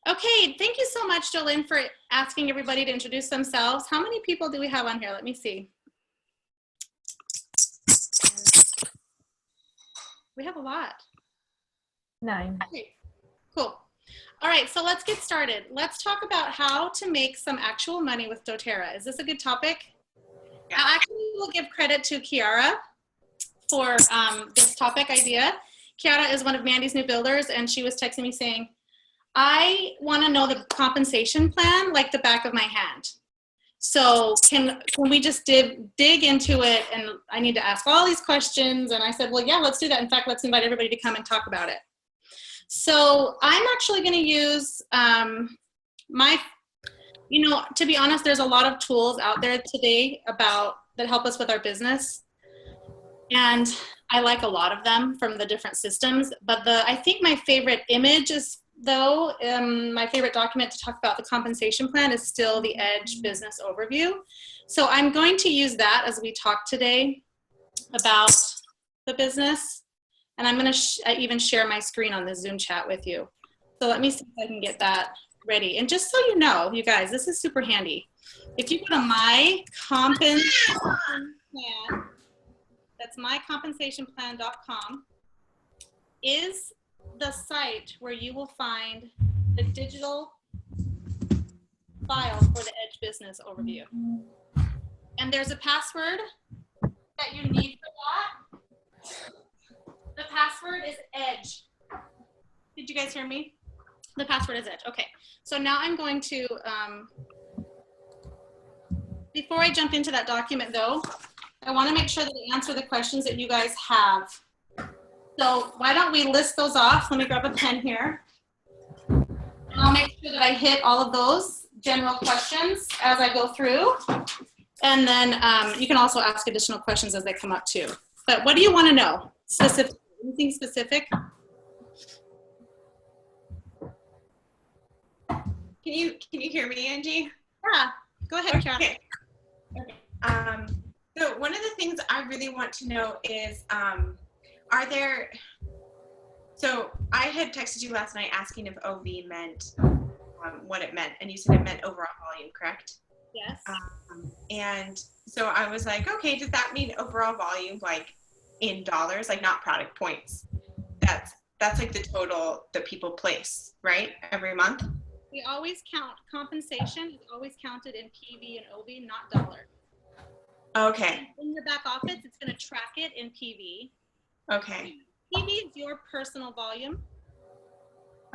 Okay, thank you so much, Jolynn, for asking everybody to introduce themselves. How many people do we have on here? Let me see. We have a lot. 9. Okay, cool. All right, so let's get started. Let's talk about how to make some actual money with doTERRA. Is this a good topic? I actually will give credit to Kiara for this topic idea. Kiara is one of Mandy's new builders, and she was texting me saying, I want to know the compensation plan like the back of my hand. So can we just dig into it? And I need to ask all these questions. And I said, well, yeah, let's do that. In fact, let's invite everybody to come and talk about it. So I'm actually going to use to be honest, there's a lot of tools out there today that help us with our business. And I like a lot of them from the different systems. But I think my favorite image is, my favorite document to talk about the compensation plan is still the Edge Business Overview. So I'm going to use that as we talk today about the business. And I'm going to even share my screen on the Zoom chat with you. So let me see if I can get that ready. And just so you know, you guys, this is super handy. If you go to my compensation plan, that's mycompensationplan.com, is the site where you will find the digital file for the Edge Business Overview. And there's a password that you need for that. The password is Edge. Did you guys hear me? The password is Edge. Okay. So now I'm going to, before I jump into that document though, I want to make sure that I answer the questions that you guys have. So why don't we list those off? Let me grab a pen here. And I'll make sure that I hit all of those general questions as I go through. And then you can also ask additional questions as they come up too. But what do you want to know? Specific, anything specific? Can you hear me, Angie? Yeah, go ahead, Kara. Okay. So one of the things I really want to know is, so I had texted you last night asking if OV meant what it meant, and you said it meant overall volume, correct? Yes. And so I was like, okay, does that mean overall volume, like in dollars, like not product points? That's like the total that people place, right, every month? We always count, compensation is always counted in PV and OV, not dollar. Okay. In your back office, it's going to track it in PV. Okay. PV is your personal volume.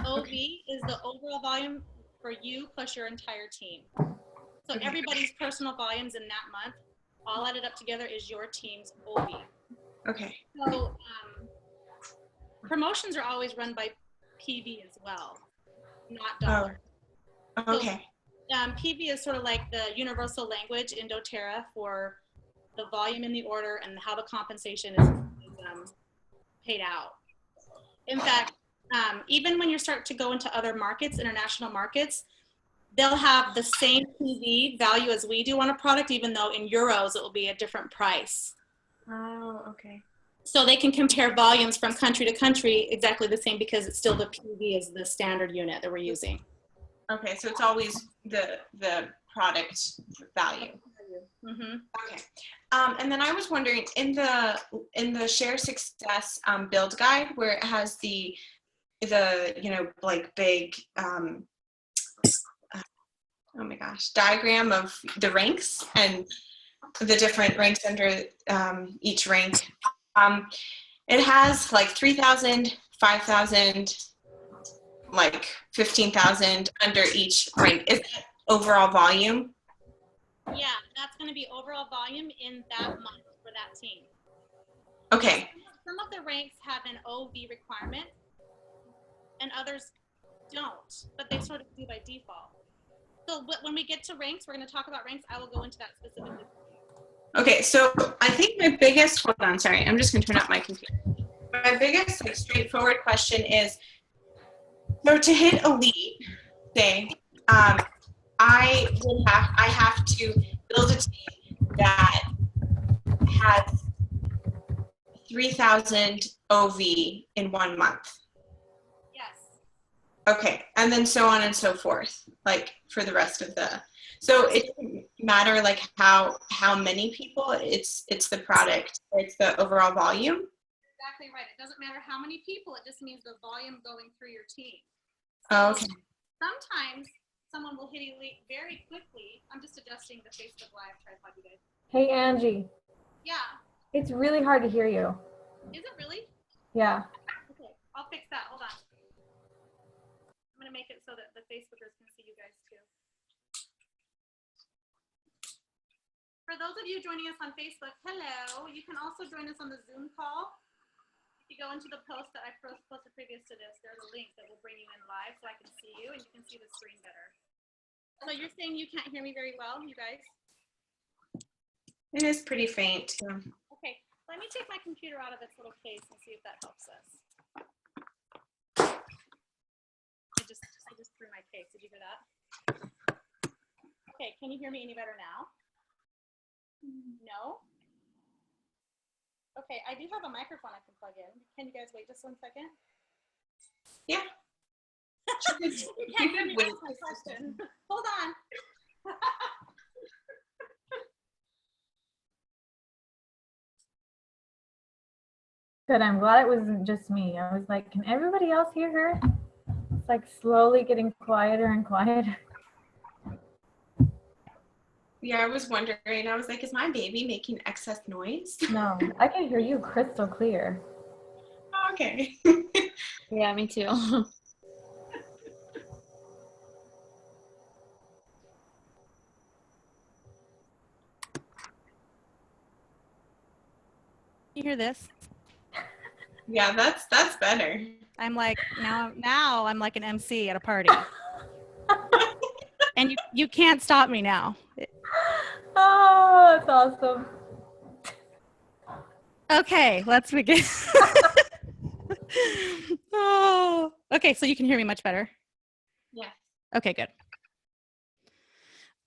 OV is the overall volume for you plus your entire team. So everybody's personal volumes in that month, all added up together, is your team's OV. Okay. So promotions are always run by PV as well, not dollar. Oh. Okay. So, PV is sort of like the universal language in doTERRA for the volume in the order and how the compensation is paid out. In fact, even when you start to go into other markets, international markets, they'll have the same PV value as we do on a product, even though in euros it will be a different price. Oh, okay. So they can compare volumes from country to country exactly the same because it's still the PV is the standard unit that we're using. Okay, so it's always the product value. Mm-hmm. Okay, and then I was wondering in the Share Success build guide where it has the like big oh my gosh, diagram of the ranks and the different ranks under each rank. It has like 3,000, 5,000, like 15,000 under each rank. Is that overall volume? Yeah, that's going to be overall volume in that month for that team. Okay. Some of the ranks have an OV requirement and others don't, but they sort of do by default. So when we get to ranks, we're going to talk about ranks. I will go into that specifically. Okay, so I think my biggest, hold on, sorry, I'm just going to turn up my computer. My biggest straightforward question is, so to hit elite, say, I have to build a team that has 3,000 OV in 1 month. Yes. Okay, and then so on and so forth, like for the rest of the. So it doesn't matter like how many people. It's the product. It's the overall volume. Exactly right. It doesn't matter how many people. It just means the volume going through your team. Oh, okay. Sometimes someone will hit elite very quickly. I'm just adjusting the Facebook Live tripod, you guys. Hey, Angie. Yeah. It's really hard to hear you. Is it really? Yeah. Okay, I'll fix that. Hold on. I'm going to make it so that the Facebookers can see you guys too. For those of you joining us on Facebook, hello. You can also join us on the Zoom call. If you go into the post that I posted previous to this, there's a link that will bring you in live so I can see you and you can see the screen better. So you're saying you can't hear me very well, you guys? It is pretty faint. Yeah. Okay, let me take my computer out of its little case and see if that helps us. I just threw my case. Did you hear that? Okay, can you hear me any better now? No? Okay, I do have a microphone I can plug in. Can you guys wait just 1 second? Yeah. You can't hear me ask my question. Hold on. Good. I'm glad it wasn't just me. I was like, can everybody else hear her? It's like slowly getting quieter and quieter. Yeah, I was wondering. I was like, is my baby making excess noise? No, I can hear you crystal clear. Okay. Yeah, me too. You hear this? Yeah, that's better. I'm like now I'm like an MC at a party. And you can't stop me now. Oh, that's awesome. Okay, let's begin. Oh, okay, so you can hear me much better. Yeah. Okay, good.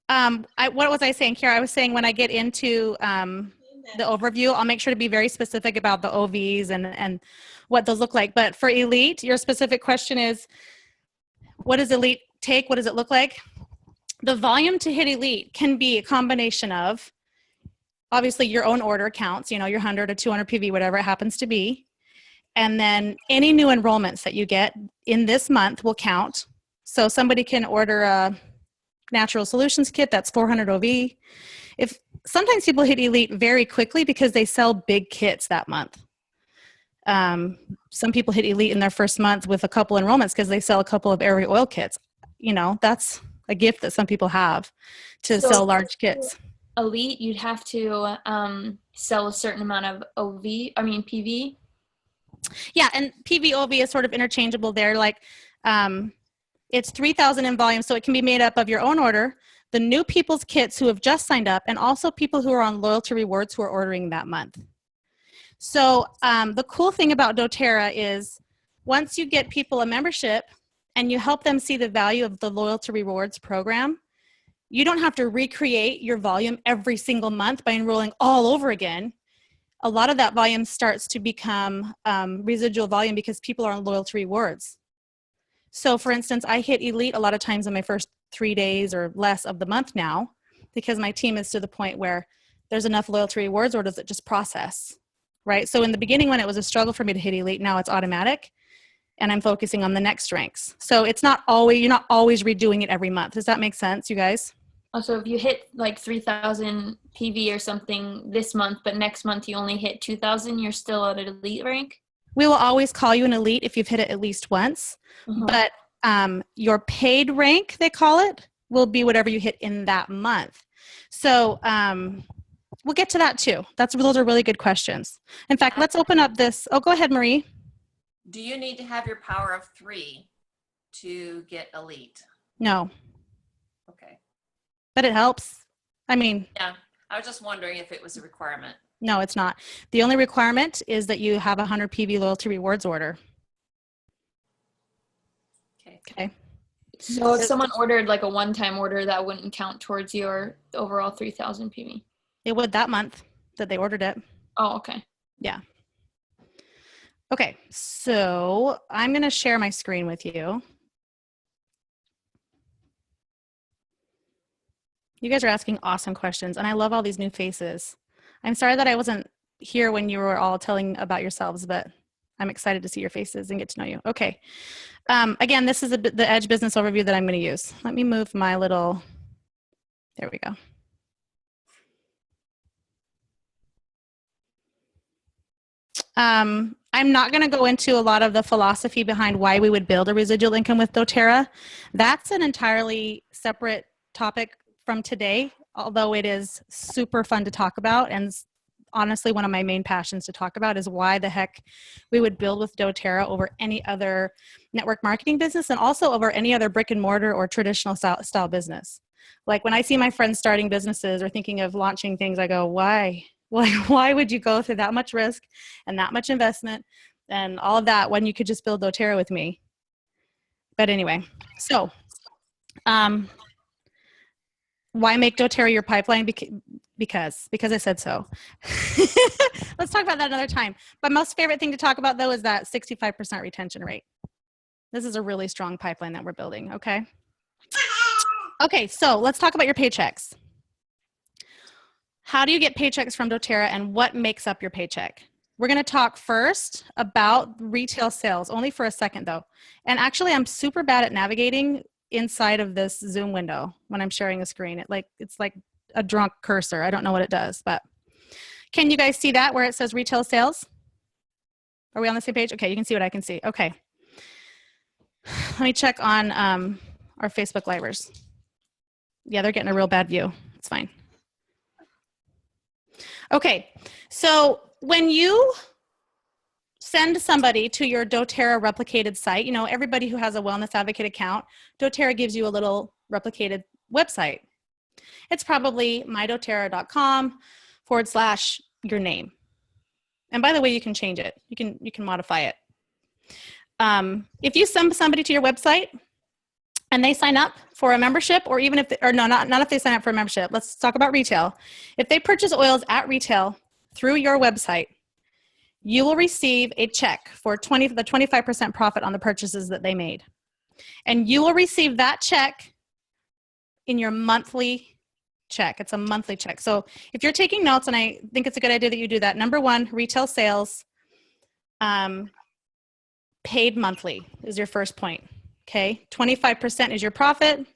What was I saying, Kiara? I was saying when I get into the overview, I'll make sure to be very specific about the OVs and what those look like. But for Elite, your specific question is, what does Elite take? What does it look like? The volume to hit Elite can be a combination of, obviously, your own order counts, your 100 or 200 PV, whatever it happens to be. And then any new enrollments that you get in this month will count. So somebody can order a Natural Solutions kit, that's 400 OV. If sometimes people hit Elite very quickly because they sell big kits that month. Some people hit Elite in their first month with a couple enrollments because they sell a couple of Airy Oil kits. That's a gift that some people have to sell large kits. Elite, you'd have to sell a certain amount of PV. Yeah, and PV OV is sort of interchangeable there. Like it's 3,000 in volume, so it can be made up of your own order, the new people's kits who have just signed up, and also people who are on loyalty rewards who are ordering that month. So the cool thing about doTERRA is once you get people a membership and you help them see the value of the loyalty rewards program, you don't have to recreate your volume every single month by enrolling all over again. A lot of that volume starts to become residual volume because people are on loyalty rewards. So for instance, I hit Elite a lot of times in my first 3 days or less of the month now because my team is to the point where there's enough loyalty rewards, or does it just process, right? So in the beginning when it was a struggle for me to hit Elite, now it's automatic and I'm focusing on the next ranks. So you're not always redoing it every month. Does that make sense, you guys? Also, if you hit like 3,000 PV or something this month, but next month you only hit 2,000, you're still at an Elite rank? We will always call you an Elite if you've hit it at least once, but your paid rank, they call it, will be whatever you hit in that month. So we'll get to that too. Those are really good questions. In fact, let's open up this. Oh, go ahead, Marie. Do you need to have your power of 3 to get Elite? No. Okay. But it helps. Yeah, I was just wondering if it was a requirement. No, it's not. The only requirement is that you have a 100 PV loyalty rewards order. Okay. So if someone ordered like a one-time order, that wouldn't count towards your overall 3,000 PV? It would that month that they ordered it. Oh, okay. Yeah. Okay, so I'm going to share my screen with you. You guys are asking awesome questions, and I love all these new faces. I'm sorry that I wasn't here when you were all telling about yourselves, but I'm excited to see your faces and get to know you. Okay. Again, this is the Edge business overview that I'm going to use. Let me move my little, there we go. I'm not going to go into a lot of the philosophy behind why we would build a residual income with doTERRA. That's an entirely separate topic from today, although it is super fun to talk about. And honestly, one of my main passions to talk about is why the heck we would build with doTERRA over any other network marketing business, and also over any other brick and mortar or traditional style business. Like when I see my friends starting businesses or thinking of launching things, I go, why? Why would you go through that much risk and that much investment and all of that when you could just build doTERRA with me? But anyway, so why make doTERRA your pipeline? Because I said so. Let's talk about that another time. My most favorite thing to talk about, though, is that 65% retention rate. This is a really strong pipeline that we're building, okay? Okay, so let's talk about your paychecks. How do you get paychecks from doTERRA, and what makes up your paycheck? We're going to talk first about retail sales, only for a second, though. And actually, I'm super bad at navigating inside of this Zoom window when I'm sharing a screen. It's like a drunk cursor. I don't know what it does, but can you guys see that where it says retail sales? Are we on the same page? Okay, you can see what I can see. Okay. Let me check on our Facebook livers. Yeah, they're getting a real bad view. It's fine. Okay, so when you send somebody to your doTERRA replicated site, you know, everybody who has a Wellness Advocate account, doTERRA gives you a little replicated website. It's probably mydoterra.com/your name. And by the way, you can change it. You can modify it. If you send somebody to your website and they sign up for a membership, or even if, not if they sign up for a membership, let's talk about retail. If they purchase oils at retail through your website, you will receive a check for the 25% profit on the purchases that they made. And you will receive that check in your monthly check. It's a monthly check. So if you're taking notes, and I think it's a good idea that you do that, number one, retail sales paid monthly is your first point. Okay, 25% is your profit.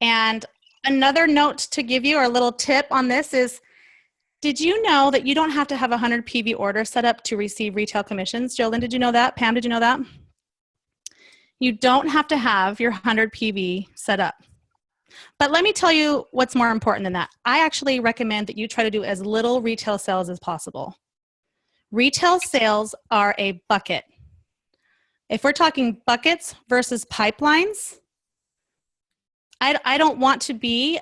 And another note to give you, or a little tip on this is, did you know that you don't have to have a 100 PV order set up to receive retail commissions? Jolyn, did you know that? Pam, did you know that? You don't have to have your 100 PV set up. But let me tell you what's more important than that. I actually recommend that you try to do as little retail sales as possible. Retail sales are a bucket. If we're talking buckets versus pipelines, I don't want to be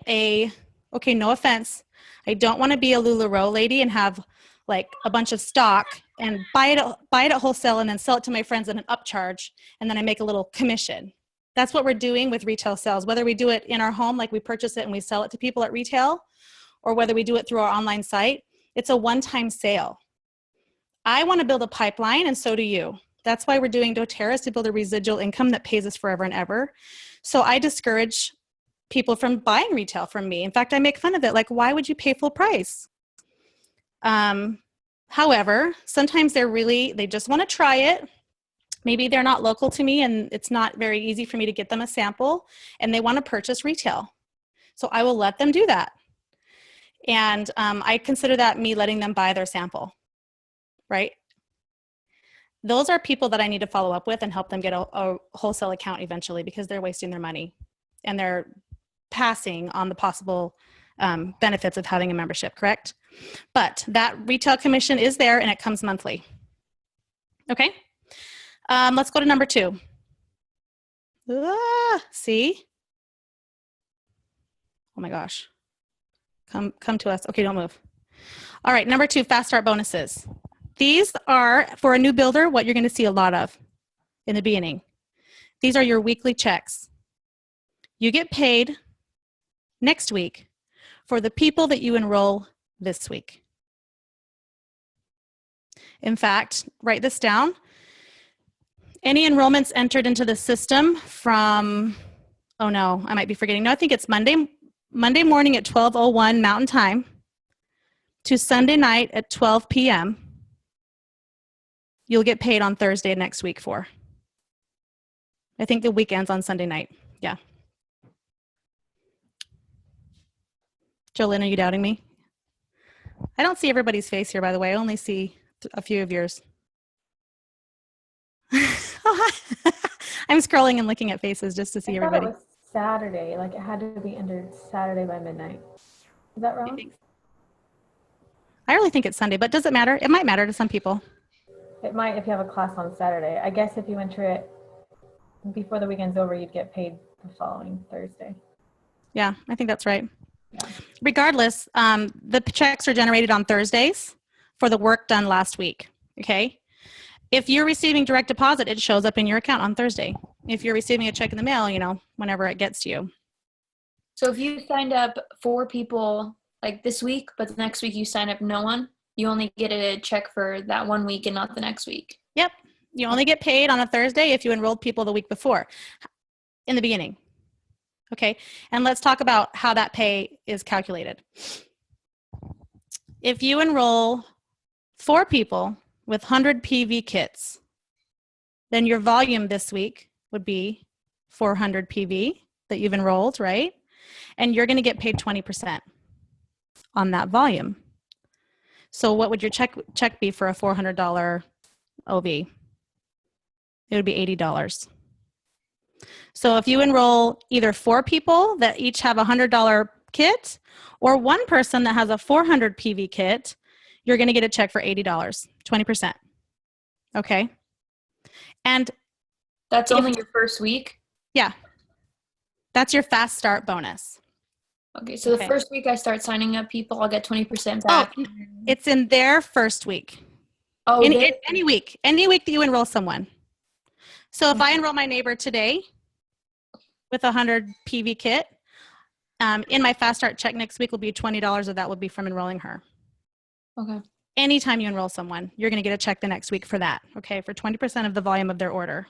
okay, no offense, I don't want to be a LuLaRoe lady and have like a bunch of stock and buy it at wholesale and then sell it to my friends at an upcharge, and then I make a little commission. That's what we're doing with retail sales, whether we do it in our home, like we purchase it and we sell it to people at retail, or whether we do it through our online site. It's a one-time sale. I want to build a pipeline, and so do you. That's why we're doing doTERRA, is to build a residual income that pays us forever and ever. So I discourage people from buying retail from me. In fact, I make fun of it. Like, why would you pay full price? However, sometimes they just want to try it. Maybe they're not local to me and it's not very easy for me to get them a sample, and they want to purchase retail. So I will let them do that. And I consider that me letting them buy their sample, right? Those are people that I need to follow up with and help them get a wholesale account eventually, because they're wasting their money and they're passing on the possible benefits of having a membership, correct? But that retail commission is there, and it comes monthly. Okay, let's go to number 2. See? Oh my gosh. Come to us. Okay, don't move. All right, number 2, fast start bonuses. These are, for a new builder, what you're going to see a lot of in the beginning. These are your weekly checks. You get paid next week for the people that you enroll this week. In fact, write this down. Any enrollments entered into the system from, oh no, I might be forgetting. No, I think it's Monday Monday morning at 12:01 Mountain Time to Sunday night at 12 p.m., you'll get paid on Thursday next week for. I think the weekend's on Sunday night. Yeah. Jolynn, are you doubting me? I don't see everybody's face here, by the way. I only see a few of yours. I'm scrolling and looking at faces just to see everybody. I thought it was Saturday. Like it had to be entered Saturday by midnight. Is that wrong? I really think it's Sunday, but does it matter? It might matter to some people. It might if you have a class on Saturday. I guess if you enter it before the weekend's over, you'd get paid the following Thursday. Yeah, I think that's right. Yeah. Regardless, the checks are generated on Thursdays for the work done last week, okay? If you're receiving direct deposit, it shows up in your account on Thursday. If you're receiving a check in the mail, you know, whenever it gets to you. So if you signed up 4 people like this week, but the next week you sign up no one, you only get a check for that 1 week and not the next week. Yep. You only get paid on a Thursday if you enrolled people the week before in the beginning. Okay. And let's talk about how that pay is calculated. If you enroll 4 people with 100 PV kits, then your volume this week would be 400 PV that you've enrolled, right? And you're going to get paid 20% on that volume. So what would your check be for a $400 OV? It would be $80. So if you enroll either 4 people that each have a $100 kit or 1 person that has a 400 PV kit, you're going to get a check for $80, 20%. Okay. And that's only your first week? Yeah. That's your fast start bonus. Okay, so the first week I start signing up people, I'll get 20% back. Oh, it's in their first week. Oh, any week that you enroll someone. So if I enroll my neighbor today with a 100 PV kit, in my fast start check next week will be $20 of that will be from enrolling her. Okay. Anytime you enroll someone, you're going to get a check the next week for that, okay, for 20% of the volume of their order.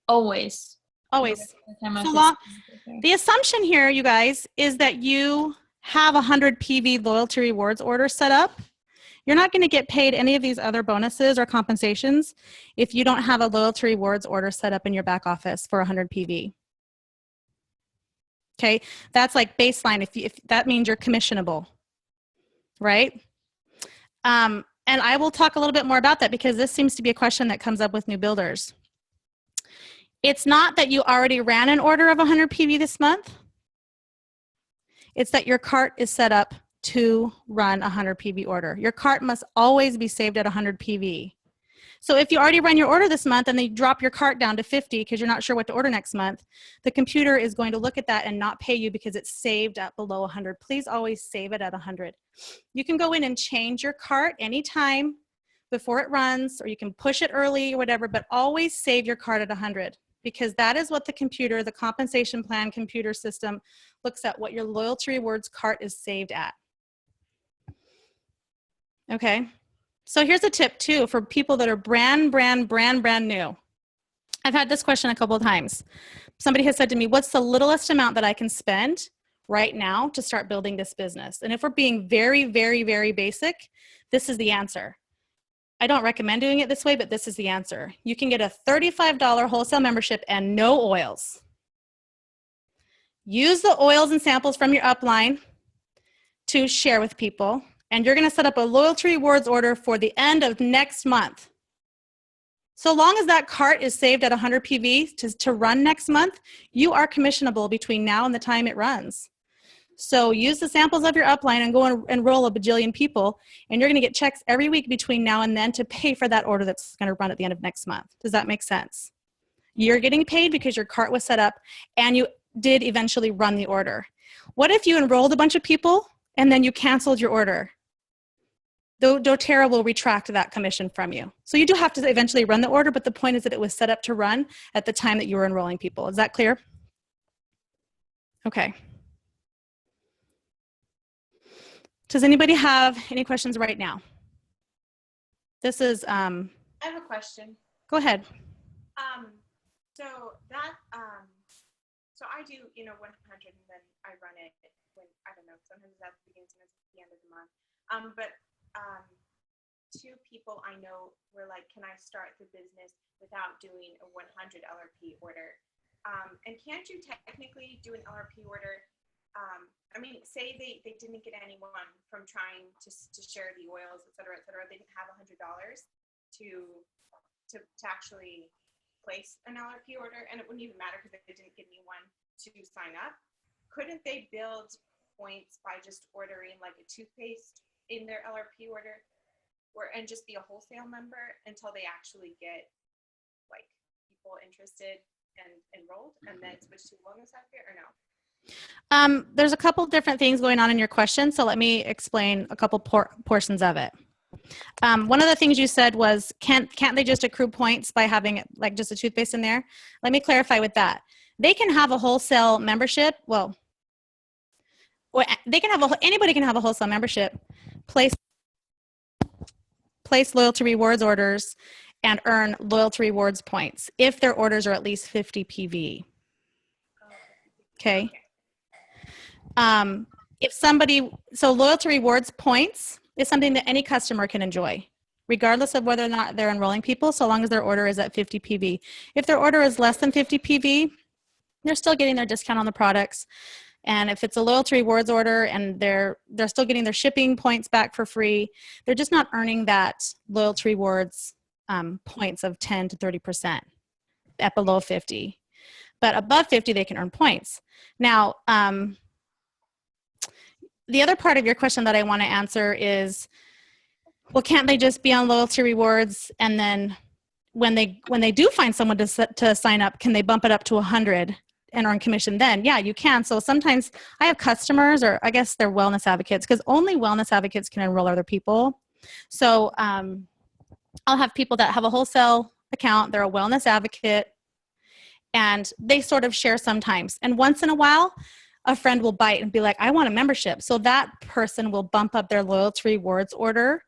Always. Always. The assumption here, you guys, is that you have a 100 PV loyalty rewards order set up. You're not going to get paid any of these other bonuses or compensations if you don't have a loyalty rewards order set up in your back office for 100 PV. Okay, that's like baseline. If that means you're commissionable, right? And I will talk a little bit more about that because this seems to be a question that comes up with new builders. It's not that you already ran an order of 100 PV this month. It's that your cart is set up to run a 100 PV order. Your cart must always be saved at 100 PV. So if you already run your order this month and they drop your cart down to 50 because you're not sure what to order next month, the computer is going to look at that and not pay you because it's saved at below 100. Please always save it at 100. You can go in and change your cart anytime before it runs, or you can push it early or whatever, but always save your cart at 100. Because that is what the computer, the compensation plan computer system, looks at what your loyalty rewards cart is saved at. Okay, so here's a tip too for people that are brand new. I've had this question a couple of times. Somebody has said to me, what's the littlest amount that I can spend right now to start building this business? And if we're being very, very, very basic, this is the answer. I don't recommend doing it this way, but this is the answer. You can get a $35 wholesale membership and no oils. Use the oils and samples from your upline to share with people, and you're going to set up a loyalty rewards order for the end of next month. So long as that cart is saved at 100 PV to run next month, you are commissionable between now and the time it runs. So use the samples of your upline and go and enroll a bajillion people, and you're going to get checks every week between now and then to pay for that order that's going to run at the end of next month. Does that make sense? You're getting paid because your cart was set up and you did eventually run the order. What if you enrolled a bunch of people and then you canceled your order? doTERRA will retract that commission from you. So you do have to eventually run the order, but the point is that it was set up to run at the time that you were enrolling people. Is that clear? Okay. Does anybody have any questions right now? This is, I have a question. Go ahead. So that So I do, 100, and then I run it when, I don't know, sometimes it's at the beginning, sometimes it's at the end of the month. But two people I know were like, can I start the business without doing a 100 LRP order? And can't you technically do an LRP order? I mean, say they didn't get anyone from trying to share the oils, et cetera, they didn't have $100 to actually place an LRP order, and it wouldn't even matter because they didn't get anyone to sign up. Couldn't they build points by just ordering like a toothpaste in their LRP order, and just be a wholesale member until they actually get like people interested and enrolled, and then switch to wellness advocate, or no? There's a couple different things going on in your question, so let me explain a couple portions of it. One of the things you said was, can't they just accrue points by having like just a toothpaste in there? Let me clarify with that. They can have a wholesale membership. Well, they can have anybody can have a wholesale membership, place loyalty rewards orders, and earn loyalty rewards points if their orders are at least 50 PV. Okay. So loyalty rewards points is something that any customer can enjoy, regardless of whether or not they're enrolling people, so long as their order is at 50 PV. If their order is less than 50 PV, they're still getting their discount on the products. And if it's a loyalty rewards order and they're still getting their shipping points back for free, they're just not earning that loyalty rewards points of 10 to 30% at below 50. But above 50, they can earn points. Now, the other part of your question that I want to answer is, well, can't they just be on loyalty rewards, and then when they do find someone to sign up, can they bump it up to 100 and earn commission then? Yeah, you can. So sometimes I have customers, or I guess they're wellness advocates, because only wellness advocates can enroll other people. So I'll have people that have a wholesale account, they're a wellness advocate, and they sort of share sometimes. And once in a while, a friend will bite and be like, I want a membership. So that person will bump up their loyalty rewards order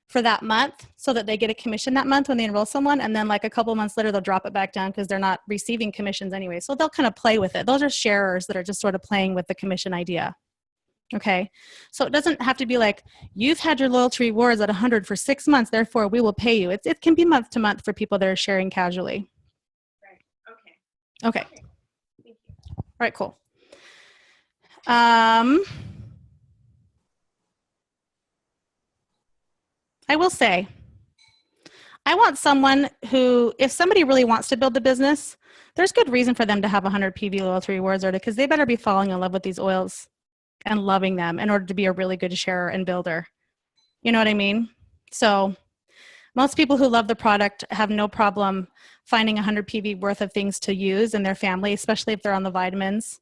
for that month so that they get a commission that month when they enroll someone. And then like a couple months later, they'll drop it back down because they're not receiving commissions anyway. So they'll kind of play with it. Those are sharers that are just sort of playing with the commission idea. Okay. So it doesn't have to be like, you've had your loyalty rewards at 100 for 6 months, therefore we will pay you. It can be month to month for people that are sharing casually. Right. Okay. Okay. Thank you. All right, cool. I will say, I want someone who, if somebody really wants to build the business, there's good reason for them to have 100 PV loyalty rewards order, because they better be falling in love with these oils and loving them in order to be a really good sharer and builder. You know what I mean? So most people who love the product have no problem finding 100 PV worth of things to use in their family, especially if they're on the vitamins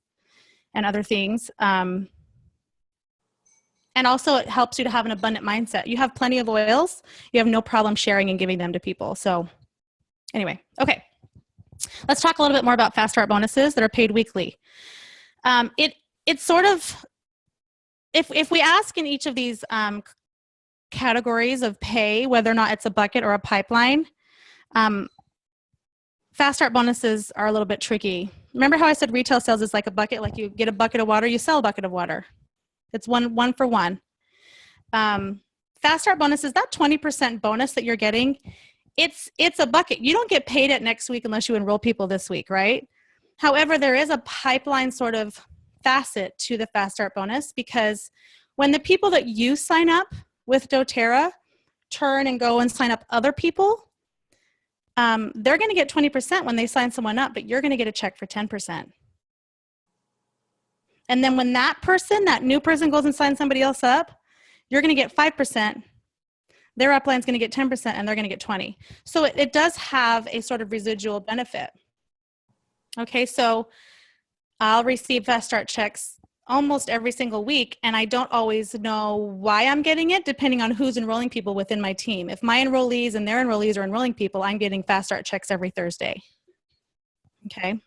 and other things. And also it helps you to have an abundant mindset. You have plenty of oils, you have no problem sharing and giving them to people. So anyway, okay. Let's talk a little bit more about Fast Start bonuses that are paid weekly. It's sort of, if we ask in each of these categories of pay, whether or not it's a bucket or a pipeline, Fast Start bonuses are a little bit tricky. Remember how I said retail sales is like a bucket, like you get a bucket of water, you sell a bucket of water. It's one for one. Fast Start bonuses, that 20% bonus that you're getting, it's a bucket. You don't get paid it next week unless you enroll people this week, right? However, there is a pipeline sort of facet to the Fast Start bonus, because when the people that you sign up with doTERRA turn and go and sign up other people, they're going to get 20% when they sign someone up, but you're going to get a check for 10%. And then when that new person goes and signs somebody else up, you're going to get 5%. Their upline is going to get 10%, and they're going to get 20%. So it does have a sort of residual benefit. Okay, so I'll receive Fast Start checks almost every single week, and I don't always know why I'm getting it, depending on who's enrolling people within my team. If my enrollees and their enrollees are enrolling people, I'm getting Fast Start checks every Thursday. Okay,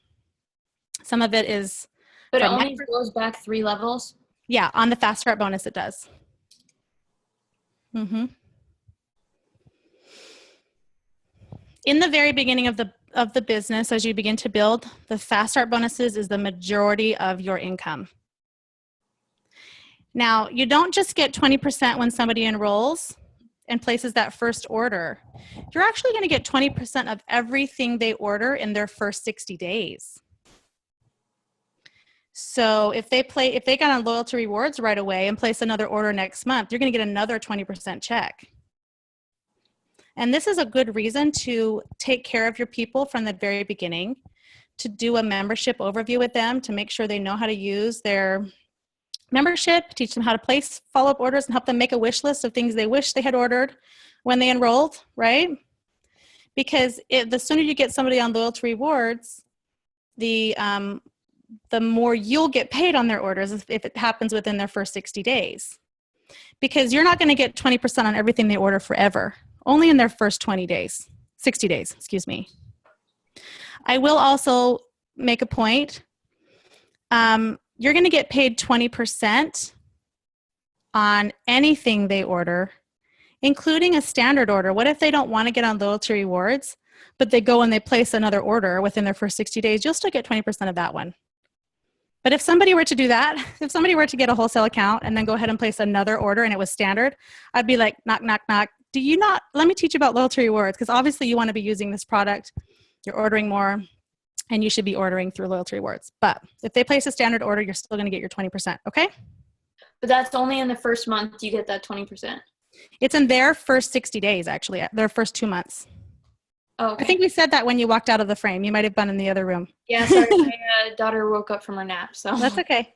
some of it is. But it only goes back 3 levels? Yeah, on the Fast Start bonus it does. In the very beginning of the of the business, as you begin to build, the fast start bonuses is the majority of your income. Now, you don't just get 20% when somebody enrolls and places that first order. You're actually going to get 20% of everything they order in their first 60 days. So if they got on loyalty rewards right away and place another order next month, you're going to get another 20% check. And this is a good reason to take care of your people from the very beginning, to do a membership overview with them, to make sure they know how to use their membership, teach them how to place follow-up orders, and help them make a wish list of things they wish they had ordered when they enrolled, right? Because the sooner you get somebody on loyalty rewards, the more you'll get paid on their orders if it happens within their first 60 days. Because you're not going to get 20% on everything they order forever, only in their first 60 days, excuse me. I will also make a point. You're going to get paid 20% on anything they order, including a standard order. What if they don't want to get on loyalty rewards, but they go and they place another order within their first 60 days? You'll still get 20% of that one. But if somebody were to do that, if somebody were to get a wholesale account and then go ahead and place another order and it was standard, I'd be like, knock, knock, knock. Let me teach you about loyalty rewards, because obviously you want to be using this product. You're ordering more, and you should be ordering through loyalty rewards. But if they place a standard order, you're still going to get your 20%, okay? But that's only in the first month you get that 20%. It's in their first 60 days, actually, their first 2 months. Oh, okay. I think we said that when you walked out of the frame. You might have been in the other room. Yeah, sorry, my daughter woke up from her nap, so. That's okay.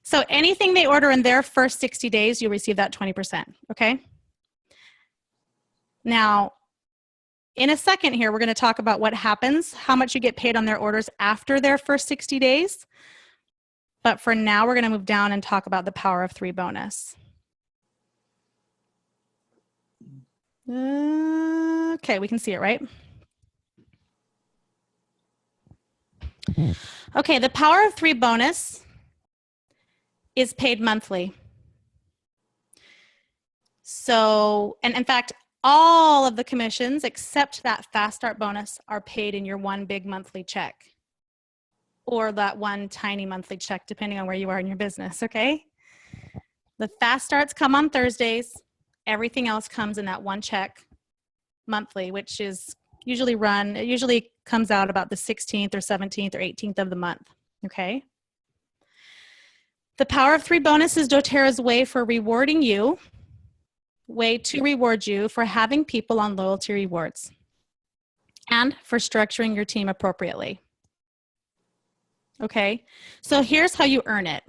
So anything they order in their first 60 days, you'll receive that 20%, okay? Now, in a second here, we're going to talk about what happens, how much you get paid on their orders after their first 60 days. But for now, we're going to move down and talk about the Power of 3 bonus. Okay, we can see it, right? Okay, the Power of 3 bonus is paid monthly. So, and in fact, all of the commissions except that fast start bonus are paid in your one big monthly check, or that one tiny monthly check, depending on where you are in your business, okay? The fast starts come on Thursdays. Everything else comes in that one check monthly, which is it usually comes out about the 16th or 17th or 18th of the month, okay? The Power of 3 bonus is doTERRA's way to reward you for having people on loyalty rewards and for structuring your team appropriately. Okay, so here's how you earn it.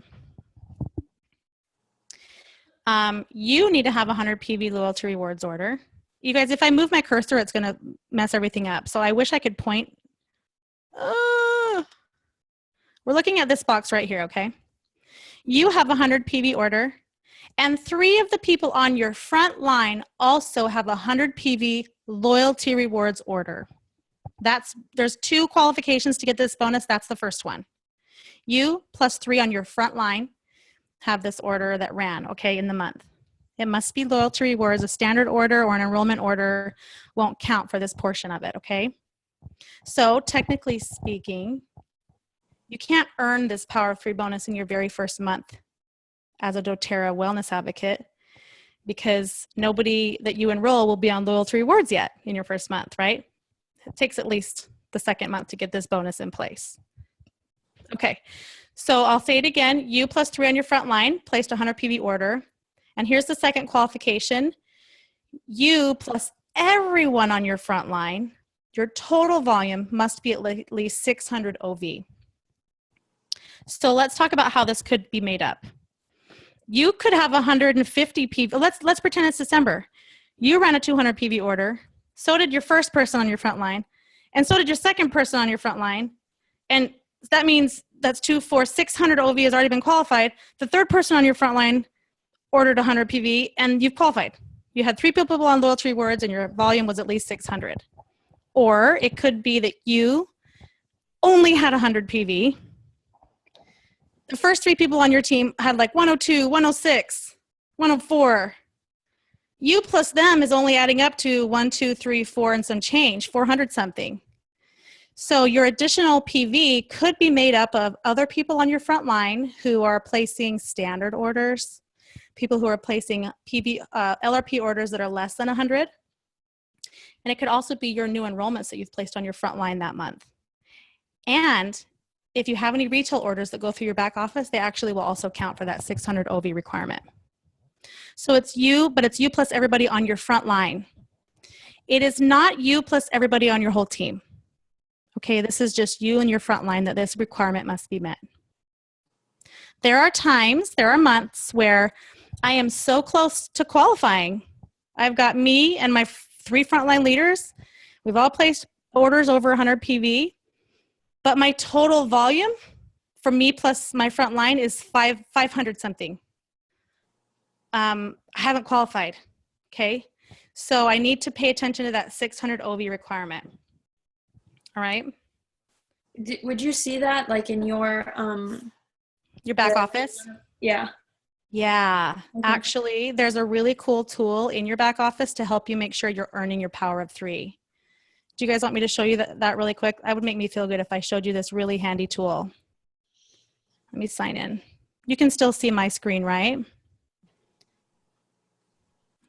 You need to have a 100 PV loyalty rewards order. You guys, if I move my cursor, it's going to mess everything up. So I wish I could point. We're looking at this box right here, okay? You have a 100 PV order, and 3 of the people on your front line also have a 100 PV loyalty rewards order. There's 2 qualifications to get this bonus. That's the first one. You plus 3 on your front line have this order that ran, okay, in the month. It must be loyalty rewards. A standard order or an enrollment order won't count for this portion of it, okay? So technically speaking, you can't earn this Power of 3 bonus in your very first month as a doTERRA wellness advocate, because nobody that you enroll will be on loyalty rewards yet in your first month, right? It takes at least the second month to get this bonus in place. Okay, so I'll say it again. You plus 3 on your front line placed a 100 PV order. And here's the second qualification. You plus everyone on your front line, your total volume must be at least 600 OV. So let's talk about how this could be made up. You could have 150 PV. Let's pretend it's December. You ran a 200 PV order. So did your first person on your front line. And so did your second person on your front line. And that means that's 600 OV has already been qualified. The third person on your front line ordered 100 PV and you've qualified. You had 3 people on loyalty rewards and your volume was at least 600. Or it could be that you only had 100 PV. The first 3 people on your team had like 102, 106, 104. You plus them is only adding up to 1, 2, 3, 4 and some change, 400 something. So your additional PV could be made up of other people on your front line who are placing standard orders, people who are placing LRP orders that are less than 100. And it could also be your new enrollments that you've placed on your front line that month. And if you have any retail orders that go through your back office, they actually will also count for that 600 OV requirement. So it's you, but it's you plus everybody on your front line. It is not you plus everybody on your whole team. Okay, this is just you and your front line that this requirement must be met. There are months where I am so close to qualifying. I've got me and my 3 frontline leaders. We've all placed orders over 100 PV, but my total volume for me plus my front line is 500 something. I haven't qualified, okay? So I need to pay attention to that 600 OV requirement. All right. Would you see that like in your back office? Yeah. Yeah. Okay. Actually, there's a really cool tool in your back office to help you make sure you're earning your power of 3. Do you guys want me to show you that really quick? That would make me feel good if I showed you this really handy tool. Let me sign in. You can still see my screen, right?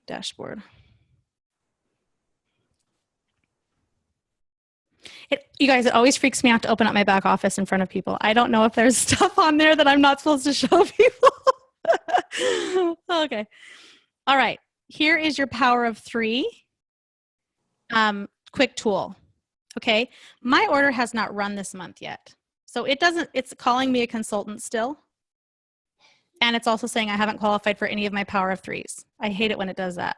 Dashboard. You guys, it always freaks me out to open up my back office in front of people. I don't know if there's stuff on there that I'm not supposed to show people. Okay. All right. Here is your power of 3 quick tool. Okay. My order has not run this month yet. So it's calling me a consultant still. And it's also saying I haven't qualified for any of my power of 3s. I hate it when it does that.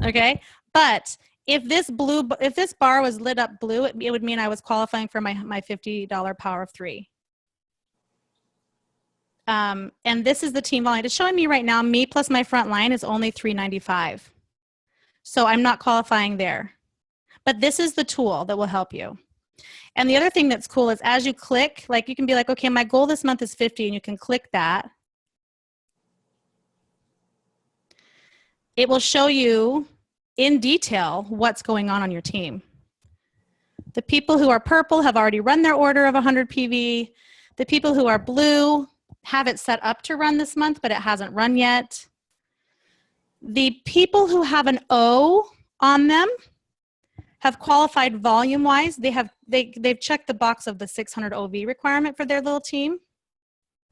Okay. But if this bar was lit up blue, it would mean I was qualifying for my $50 power of 3. And this is the team volume. It's showing me right now, me plus my front line is only $395. So I'm not qualifying there. But this is the tool that will help you. And the other thing that's cool is as you click, like you can be like, okay, my goal this month is 50, and you can click that. It will show you in detail what's going on your team. The people who are purple have already run their order of 100 PV. The people who are blue have it set up to run this month, but it hasn't run yet. The people who have an O on them have qualified volume-wise. They've checked the box of the 600 OV requirement for their little team.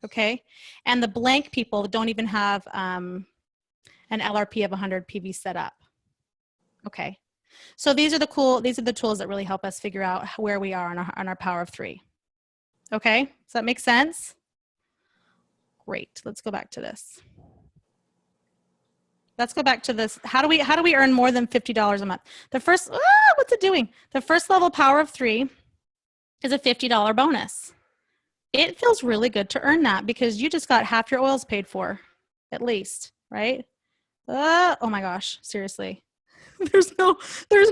Okay, and the blank people don't even have an LRP of 100 PV set up. Okay, so these are the tools that really help us figure out where we are on our power of 3. Okay, does that make sense? Great. Let's go back to this. Let's go back to this. How do we earn more than $50 a month? The first, what's it doing? The first level power of 3 is a $50 bonus. It feels really good to earn that because you just got half your oils paid for, at least, right? Oh my gosh, seriously. There's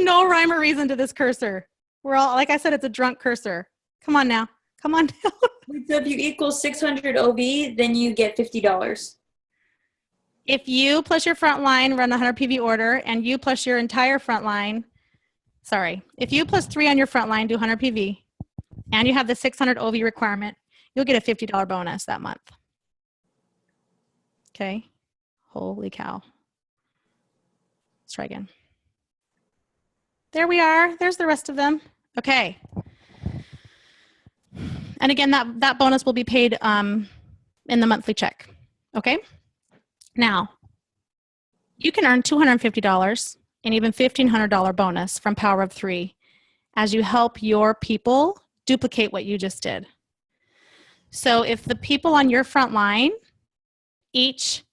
no rhyme or reason to this cursor. We're all, like I said, it's a drunk cursor. Come on now. Come on now. So if you equal 600 OV, then you get $50. If you plus your front line run a 100 PV order and you plus your entire front line, if you plus 3 on your front line do 100 PV and you have the 600 OV requirement, you'll get a $50 bonus that month. Okay. Holy cow. Let's try again. There we are. There's the rest of them. Okay. And again, that bonus will be paid in the monthly check. Okay. Now, you can earn $250 and even $1,500 bonus from Power of 3 as you help your people duplicate what you just did. So if the people on your front line each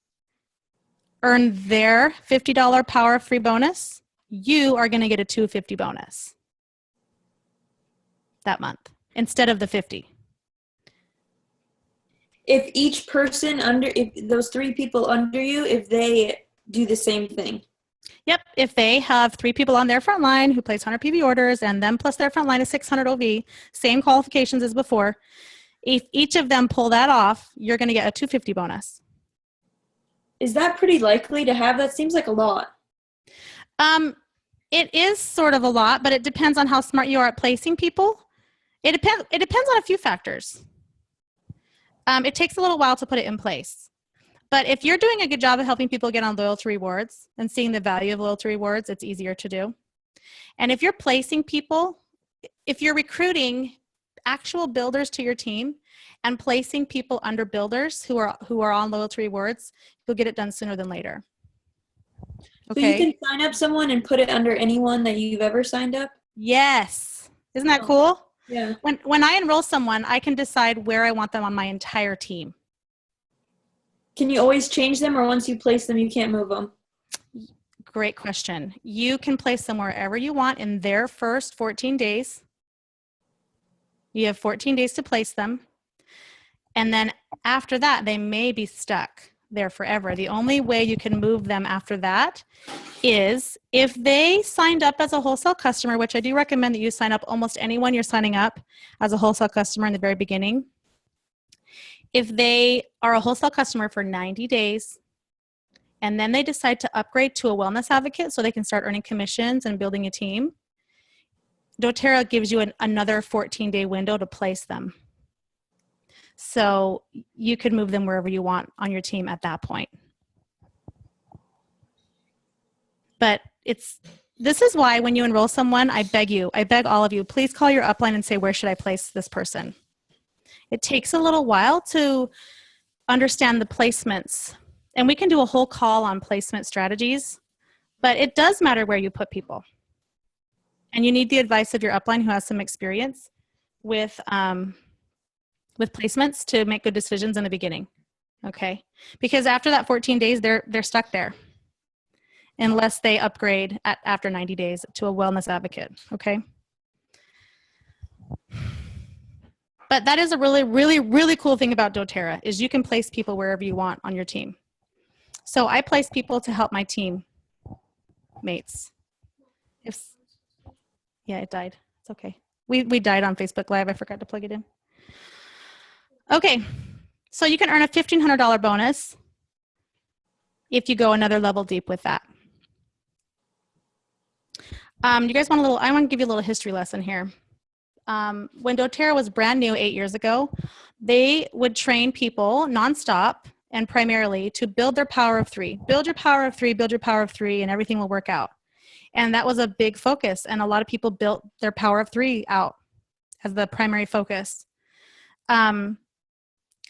earn their $50 Power of 3 bonus, you are going to get a $250 bonus that month instead of the 50. If each person if those 3 people under you, if they do the same thing. Yep, if they have 3 people on their front line who place 100 PV orders and then plus their front line is 600 OV, same qualifications as before, if each of them pull that off, you're going to get a $250 bonus. Is that pretty likely to have? That seems like a lot. It is sort of a lot, but it depends on how smart you are at placing people. It depends on a few factors. It takes a little while to put it in place. But if you're doing a good job of helping people get on loyalty rewards and seeing the value of loyalty rewards, it's easier to do. And if you're placing people, if you're recruiting actual builders to your team and placing people under builders who are on loyalty rewards, you'll get it done sooner than later. Okay. So you can sign up someone and put it under anyone that you've ever signed up? Yes. Isn't that cool? Yeah. When I enroll someone, I can decide where I want them on my entire team. Can you always change them, or once you place them, you can't move them? Great question. You can place them wherever you want in their first 14 days. You have 14 days to place them. And then after that, they may be stuck there forever. The only way you can move them after that is if they signed up as a wholesale customer, which I do recommend that you sign up almost anyone you're signing up as a wholesale customer in the very beginning. If they are a wholesale customer for 90 days and then they decide to upgrade to a wellness advocate so they can start earning commissions and building a team, doTERRA gives you another 14-day window to place them. So you could move them wherever you want on your team at that point. But this is why when you enroll someone, I beg all of you, please call your upline and say, where should I place this person? It takes a little while to understand the placements. And we can do a whole call on placement strategies, but it does matter where you put people. And you need the advice of your upline who has some experience with placements to make good decisions in the beginning, okay? Because after that 14 days, they're stuck there unless they upgrade after 90 days to a wellness advocate, okay? But that is a really, really, really cool thing about doTERRA is you can place people wherever you want on your team. So I place people to help my team mates. Yeah, it died. It's okay. We died on Facebook Live. I forgot to plug it in. Okay, so you can earn a $1,500 bonus if you go another level deep with that. You guys want I want to give you a little history lesson here. When doTERRA was brand new 8 years ago, they would train people nonstop and primarily to build their power of three. Build your power of three, build your power of three, and everything will work out. And that was a big focus, and a lot of people built their power of three out as the primary focus.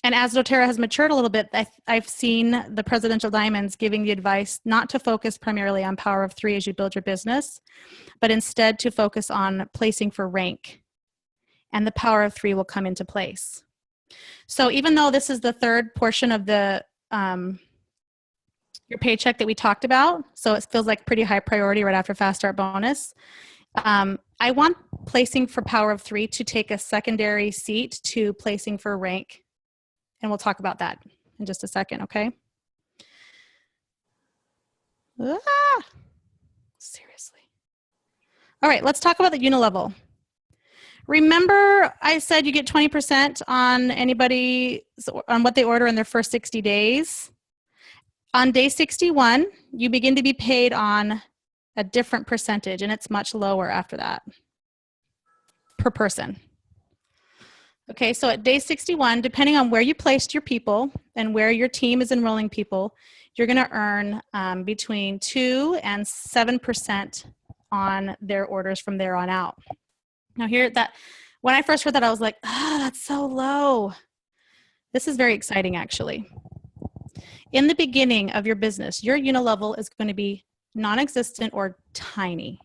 And as doTERRA has matured a little bit, I've seen the presidential diamonds giving the advice not to focus primarily on power of three as you build your business, but instead to focus on placing for rank. And the power of three will come into place. So even though this is the third portion of the your paycheck that we talked about, so it feels like pretty high priority right after Fast Start bonus, I want placing for power of three to take a secondary seat to placing for rank. And we'll talk about that in just a second, okay? Seriously. All right, let's talk about the Unilevel. Remember I said you get 20% on on what they order in their first 60 days? On day 61, you begin to be paid on a different percentage, and it's much lower after that per person. Okay, so at day 61, depending on where you placed your people and where your team is enrolling people, you're going to earn between 2 and 7% on their orders from there on out. Now when I first heard that, I was like, that's so low. This is very exciting, actually. In the beginning of your business, your Unilevel is going to be non-existent or tiny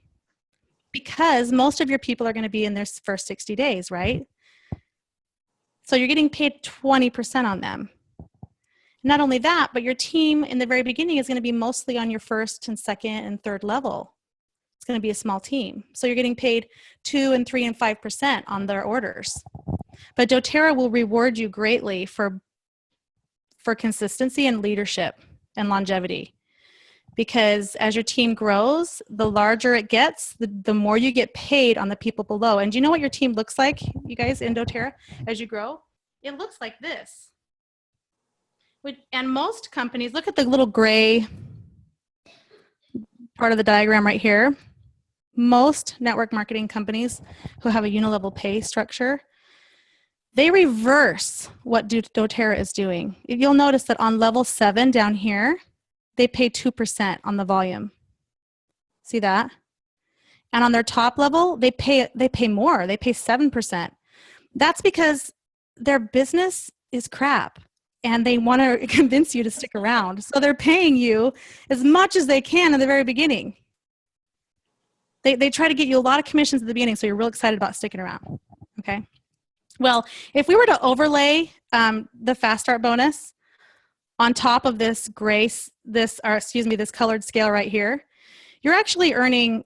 because most of your people are going to be in their first 60 days, right? So you're getting paid 20% on them. Not only that, but your team in the very beginning is going to be mostly on your first and second and third level. It's going to be a small team. So you're getting paid 2 and 3 and 5% on their orders. But doTERRA will reward you greatly for consistency and leadership and longevity. Because as your team grows, the larger it gets, the more you get paid on the people below. And do you know what your team looks like, you guys, in doTERRA, as you grow? It looks like this. And most companies, look at the little gray part of the diagram right here. most network marketing companies who have a Unilevel pay structure, they reverse what doTERRA is doing. You'll notice that on level 7 down here, they pay 2% on the volume. See that? And on their top level, they pay more. They pay 7%. That's because their business is crap and they want to convince you to stick around. So they're paying you as much as they can in the very beginning. They try to get you a lot of commissions at the beginning, so you're real excited about sticking around. Okay. Well, if we were to overlay the fast start bonus on top of this this colored scale right here, you're actually earning.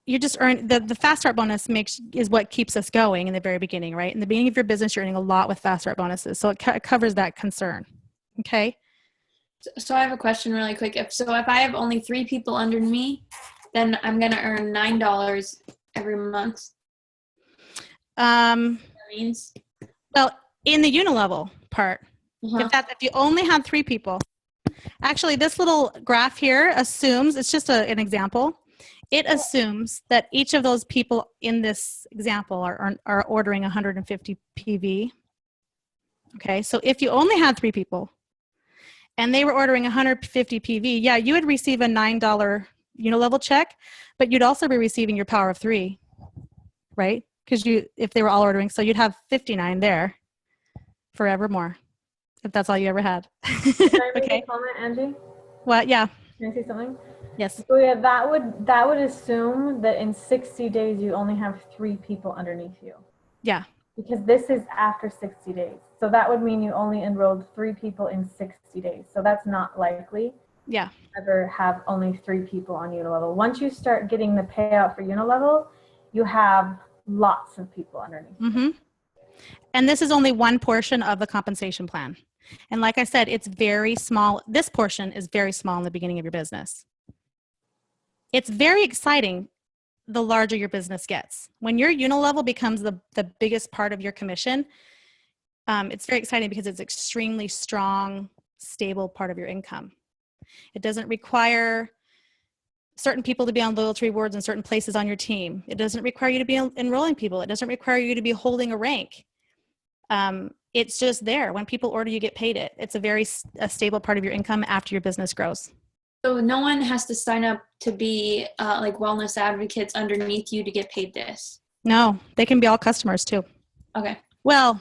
You just earn the fast start bonus is what keeps us going in the very beginning, right? In the beginning of your business, you're earning a lot with fast start bonuses, so it covers that concern. Okay. So I have a question really quick. If I have only 3 people under me, then I'm gonna earn $9 every month. That means. Well, in the Unilevel part, if you only had 3 people, actually this little graph here assumes, it's just an example. It assumes that each of those people in this example are ordering 150 PV. Okay, so if you only had 3 people and they were ordering 150 PV, yeah, you would receive a $9 Unilevel check, but you'd also be receiving your power of 3, right? Because if they were all ordering, so you'd have 59 there forevermore, if that's all you ever had. Can I make Okay. a comment, Angie? What? Yeah. Can I say something? Yes. So yeah, that would assume that in 60 days you only have 3 people underneath you. Yeah. Because this is after 60 days. So that would mean you only enrolled 3 people in 60 days. So that's not likely. Yeah. Ever have only 3 people on Unilevel. Once you start getting the payout for Unilevel, you have lots of people underneath. Mm-hmm. And this is only one portion of the compensation plan. And like I said, it's very small. This portion is very small in the beginning of your business. It's very exciting the larger your business gets. When your Unilevel becomes the biggest part of your commission, it's very exciting because it's extremely strong, stable part of your income. It doesn't require certain people to be on loyalty rewards in certain places on your team. It doesn't require you to be enrolling people. It doesn't require you to be holding a rank. It's just there. When people order, you get paid it. It's a stable part of your income after your business grows. So no one has to sign up to be like wellness advocates underneath you to get paid this? No, they can be all customers too. Okay. Well,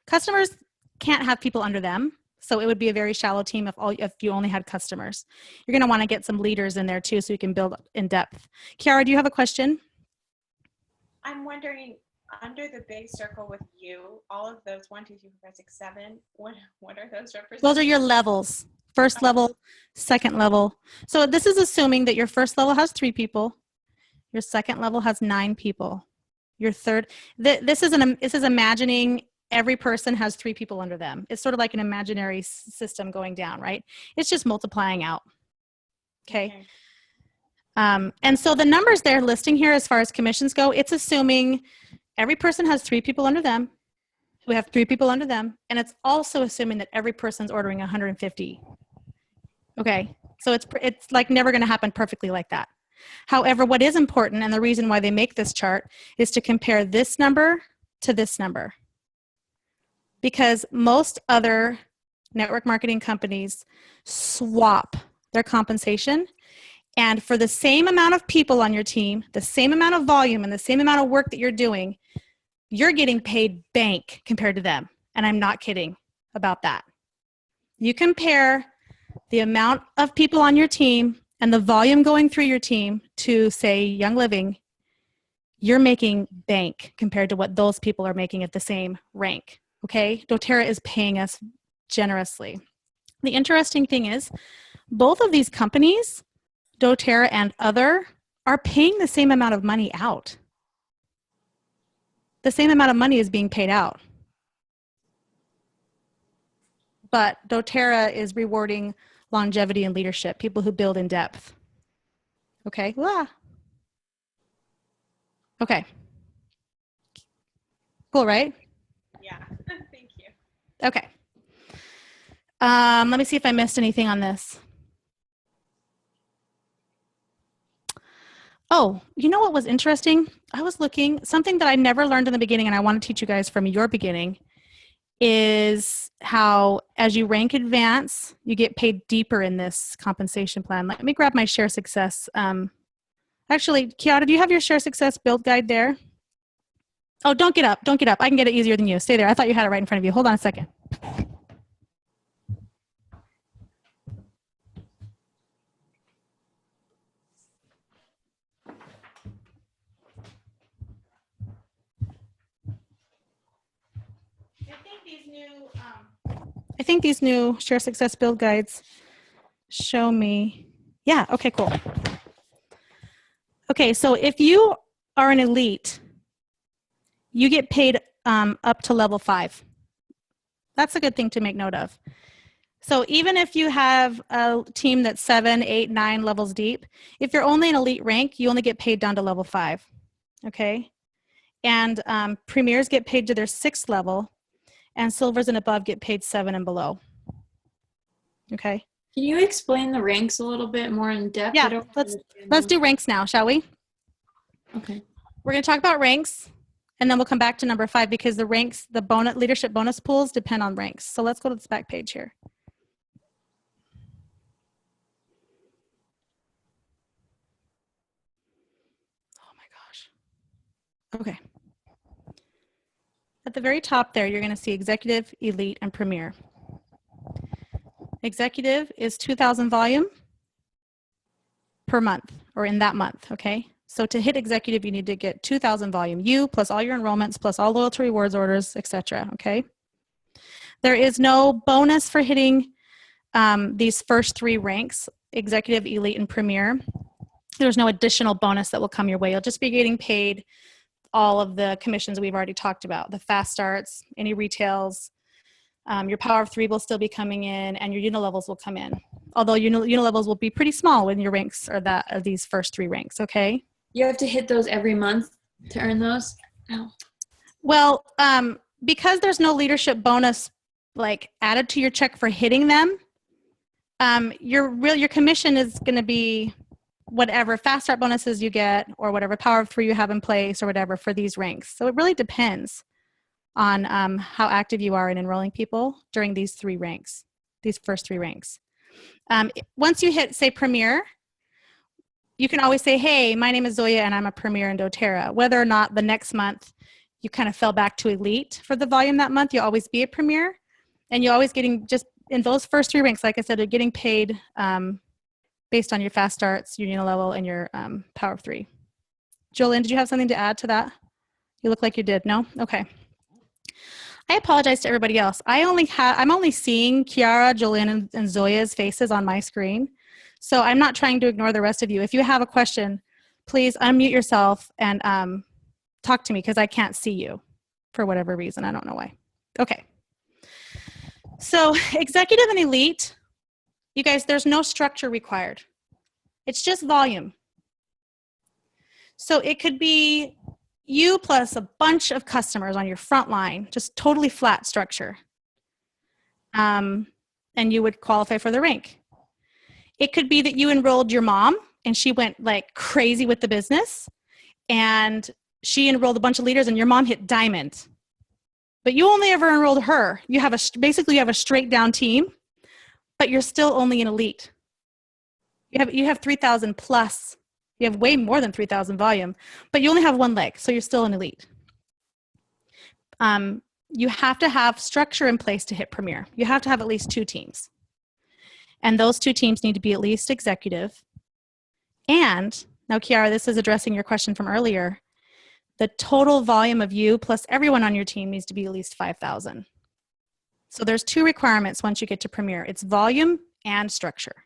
customers can't have people under them. So it would be a very shallow team if you only had customers. You're going to want to get some leaders in there too so you can build in depth. Kiara, do you have a question? I'm wondering, under the big circle with you, all of those 1, 2, 3, 4, 5, 6, 7, what are those representing? Those are your levels. First level, second level. So this is assuming that your first level has 3 people. Your second level has 9 people. Your third, this is imagining every person has 3 people under them. It's sort of like an imaginary system going down, right? It's just multiplying out. Okay. And so the numbers they're listing here as far as commissions go, it's assuming every person has 3 people under them who have 3 people under them. And it's also assuming that every person's ordering 150. Okay. So it's like never going to happen perfectly like that. However, what is important, and the reason why they make this chart, is to compare this number to this number. Because most other network marketing companies swap their compensation, and for the same amount of people on your team, the same amount of volume, and the same amount of work that you're doing, you're getting paid bank compared to them. And I'm not kidding about that. You compare the amount of people on your team and the volume going through your team to, say, Young Living, you're making bank compared to what those people are making at the same rank. Okay? doTERRA is paying us generously. The interesting thing is, both of these companies, doTERRA and other, are paying the same amount of money out. The same amount of money is being paid out. But doTERRA is rewarding longevity and leadership, people who build in depth. Okay? Okay. Cool, right? Yeah, thank you. Okay. Let me see if I missed anything on this. Oh, you know what was interesting? I was looking, something that I never learned in the beginning, and I want to teach you guys from your beginning, is how as you rank advance, you get paid deeper in this compensation plan. Let me grab my share success. Actually, Kiara, do you have your share success build guide there? Oh, don't get up. Don't get up. I can get it easier than you. Stay there. I thought you had it right in front of you. Hold on a second. I think these new share success build guides show me. Yeah, okay, cool. Okay, so if you are an elite, you get paid up to level 5. That's a good thing to make note of. So even if you have a team that's 7, 8, 9 levels deep, if you're only an elite rank, you only get paid down to level 5, okay? And premiers get paid to their 6th level, and silvers and above get paid 7 and below, okay? Can you explain the ranks a little bit more in depth? Yeah, let's do ranks now, shall we? Okay. We're going to talk about ranks, and then we'll come back to number 5 because the ranks, the leadership bonus pools depend on ranks. So let's go to this back page here. Oh my gosh. Okay. At the very top there, you're going to see executive, elite, and premier. Executive is 2,000 volume per month, or in that month, okay? So to hit executive, you need to get 2,000 volume, you plus all your enrollments, plus all loyalty rewards orders, etc. Okay? There is no bonus for hitting these first 3 ranks, executive, elite, and premier. There's no additional bonus that will come your way. You'll just be getting paid all of the commissions we've already talked about, the fast starts, any retails. Your power of 3 will still be coming in, and your unilevels will come in. Although unilevels will be pretty small when your ranks are these first 3 ranks, okay? You have to hit those every month to earn those? Ow. Well, because there's no leadership bonus like added to your check for hitting them, your commission is going to be whatever fast start bonuses you get or whatever power of 3 you have in place or whatever for these ranks. So it really depends on how active you are in enrolling people during these 3 ranks, these first 3 ranks. Once you hit, say, Premier, you can always say, hey, my name is Zoya and I'm a Premier in doTERRA. Whether or not the next month you kind of fell back to Elite for the volume that month, you'll always be a Premier. And you're always getting, just in those first 3 ranks, like I said, you're getting paid based on your fast starts, your Unilevel, and your power of 3. Jolene, did you have something to add to that? You look like you did. No? Okay. I apologize to everybody else. I'm only seeing Kiara, Jolene, and Zoya's faces on my screen. So I'm not trying to ignore the rest of you. If you have a question, please unmute yourself and talk to me because I can't see you for whatever reason. I don't know why. Okay. So executive and elite, you guys, there's no structure required. It's just volume. So it could be you plus a bunch of customers on your front line, just totally flat structure. And you would qualify for the rank. It could be that you enrolled your mom and she went like crazy with the business and she enrolled a bunch of leaders and your mom hit diamond. But you only ever enrolled her. You have basically you have a straight down team, but you're still only an elite. You have 3,000 plus. You have way more than 3,000 volume, but you only have 1 leg, so you're still an elite. You have to have structure in place to hit Premier. You have to have at least 2 teams. And those 2 teams need to be at least executive. And, now Kiara, this is addressing your question from earlier, the total volume of you plus everyone on your team needs to be at least 5,000. So there's 2 requirements once you get to Premier. It's volume and structure.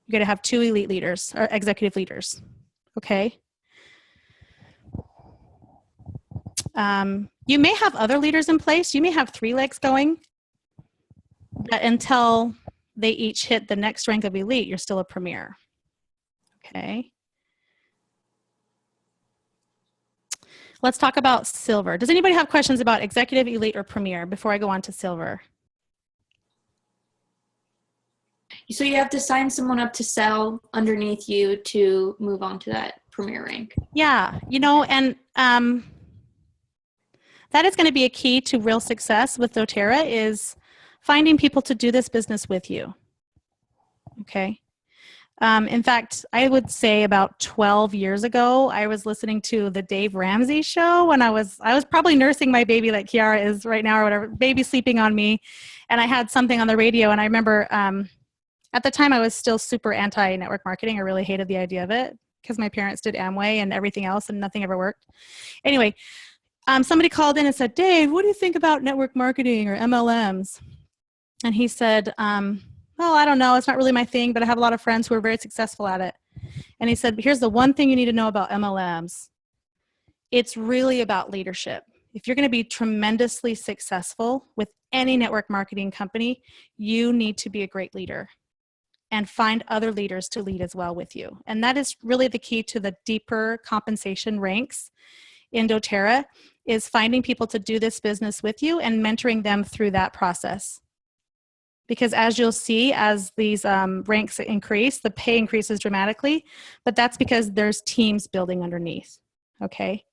You got to have 2 elite leaders or executive leaders, okay? You may have other leaders in place. You may have 3 legs going, but until they each hit the next rank of elite, you're still a Premier, okay? Let's talk about silver. Does anybody have questions about executive, elite, or Premier before I go on to silver? So you have to sign someone up to sell underneath you to move on to that premier rank. Yeah, and that is going to be a key to real success with doTERRA is finding people to do this business with you. Okay. In fact, I would say about 12 years ago, I was listening to the Dave Ramsey show when I was probably nursing my baby like Kiara is right now or whatever, baby sleeping on me. And I had something on the radio. And I remember at the time I was still super anti-network marketing. I really hated the idea of it because my parents did Amway and everything else and nothing ever worked. Anyway, somebody called in and said, Dave, what do you think about network marketing or MLMs? And he said, well, I don't know. It's not really my thing, but I have a lot of friends who are very successful at it. And he said, here's the one thing you need to know about MLMs. It's really about leadership. If you're going to be tremendously successful with any network marketing company, you need to be a great leader and find other leaders to lead as well with you. And that is really the key to the deeper compensation ranks in doTERRA is finding people to do this business with you and mentoring them through that process. Because as you'll see, as these ranks increase, the pay increases dramatically, but that's because there's teams building underneath, okay?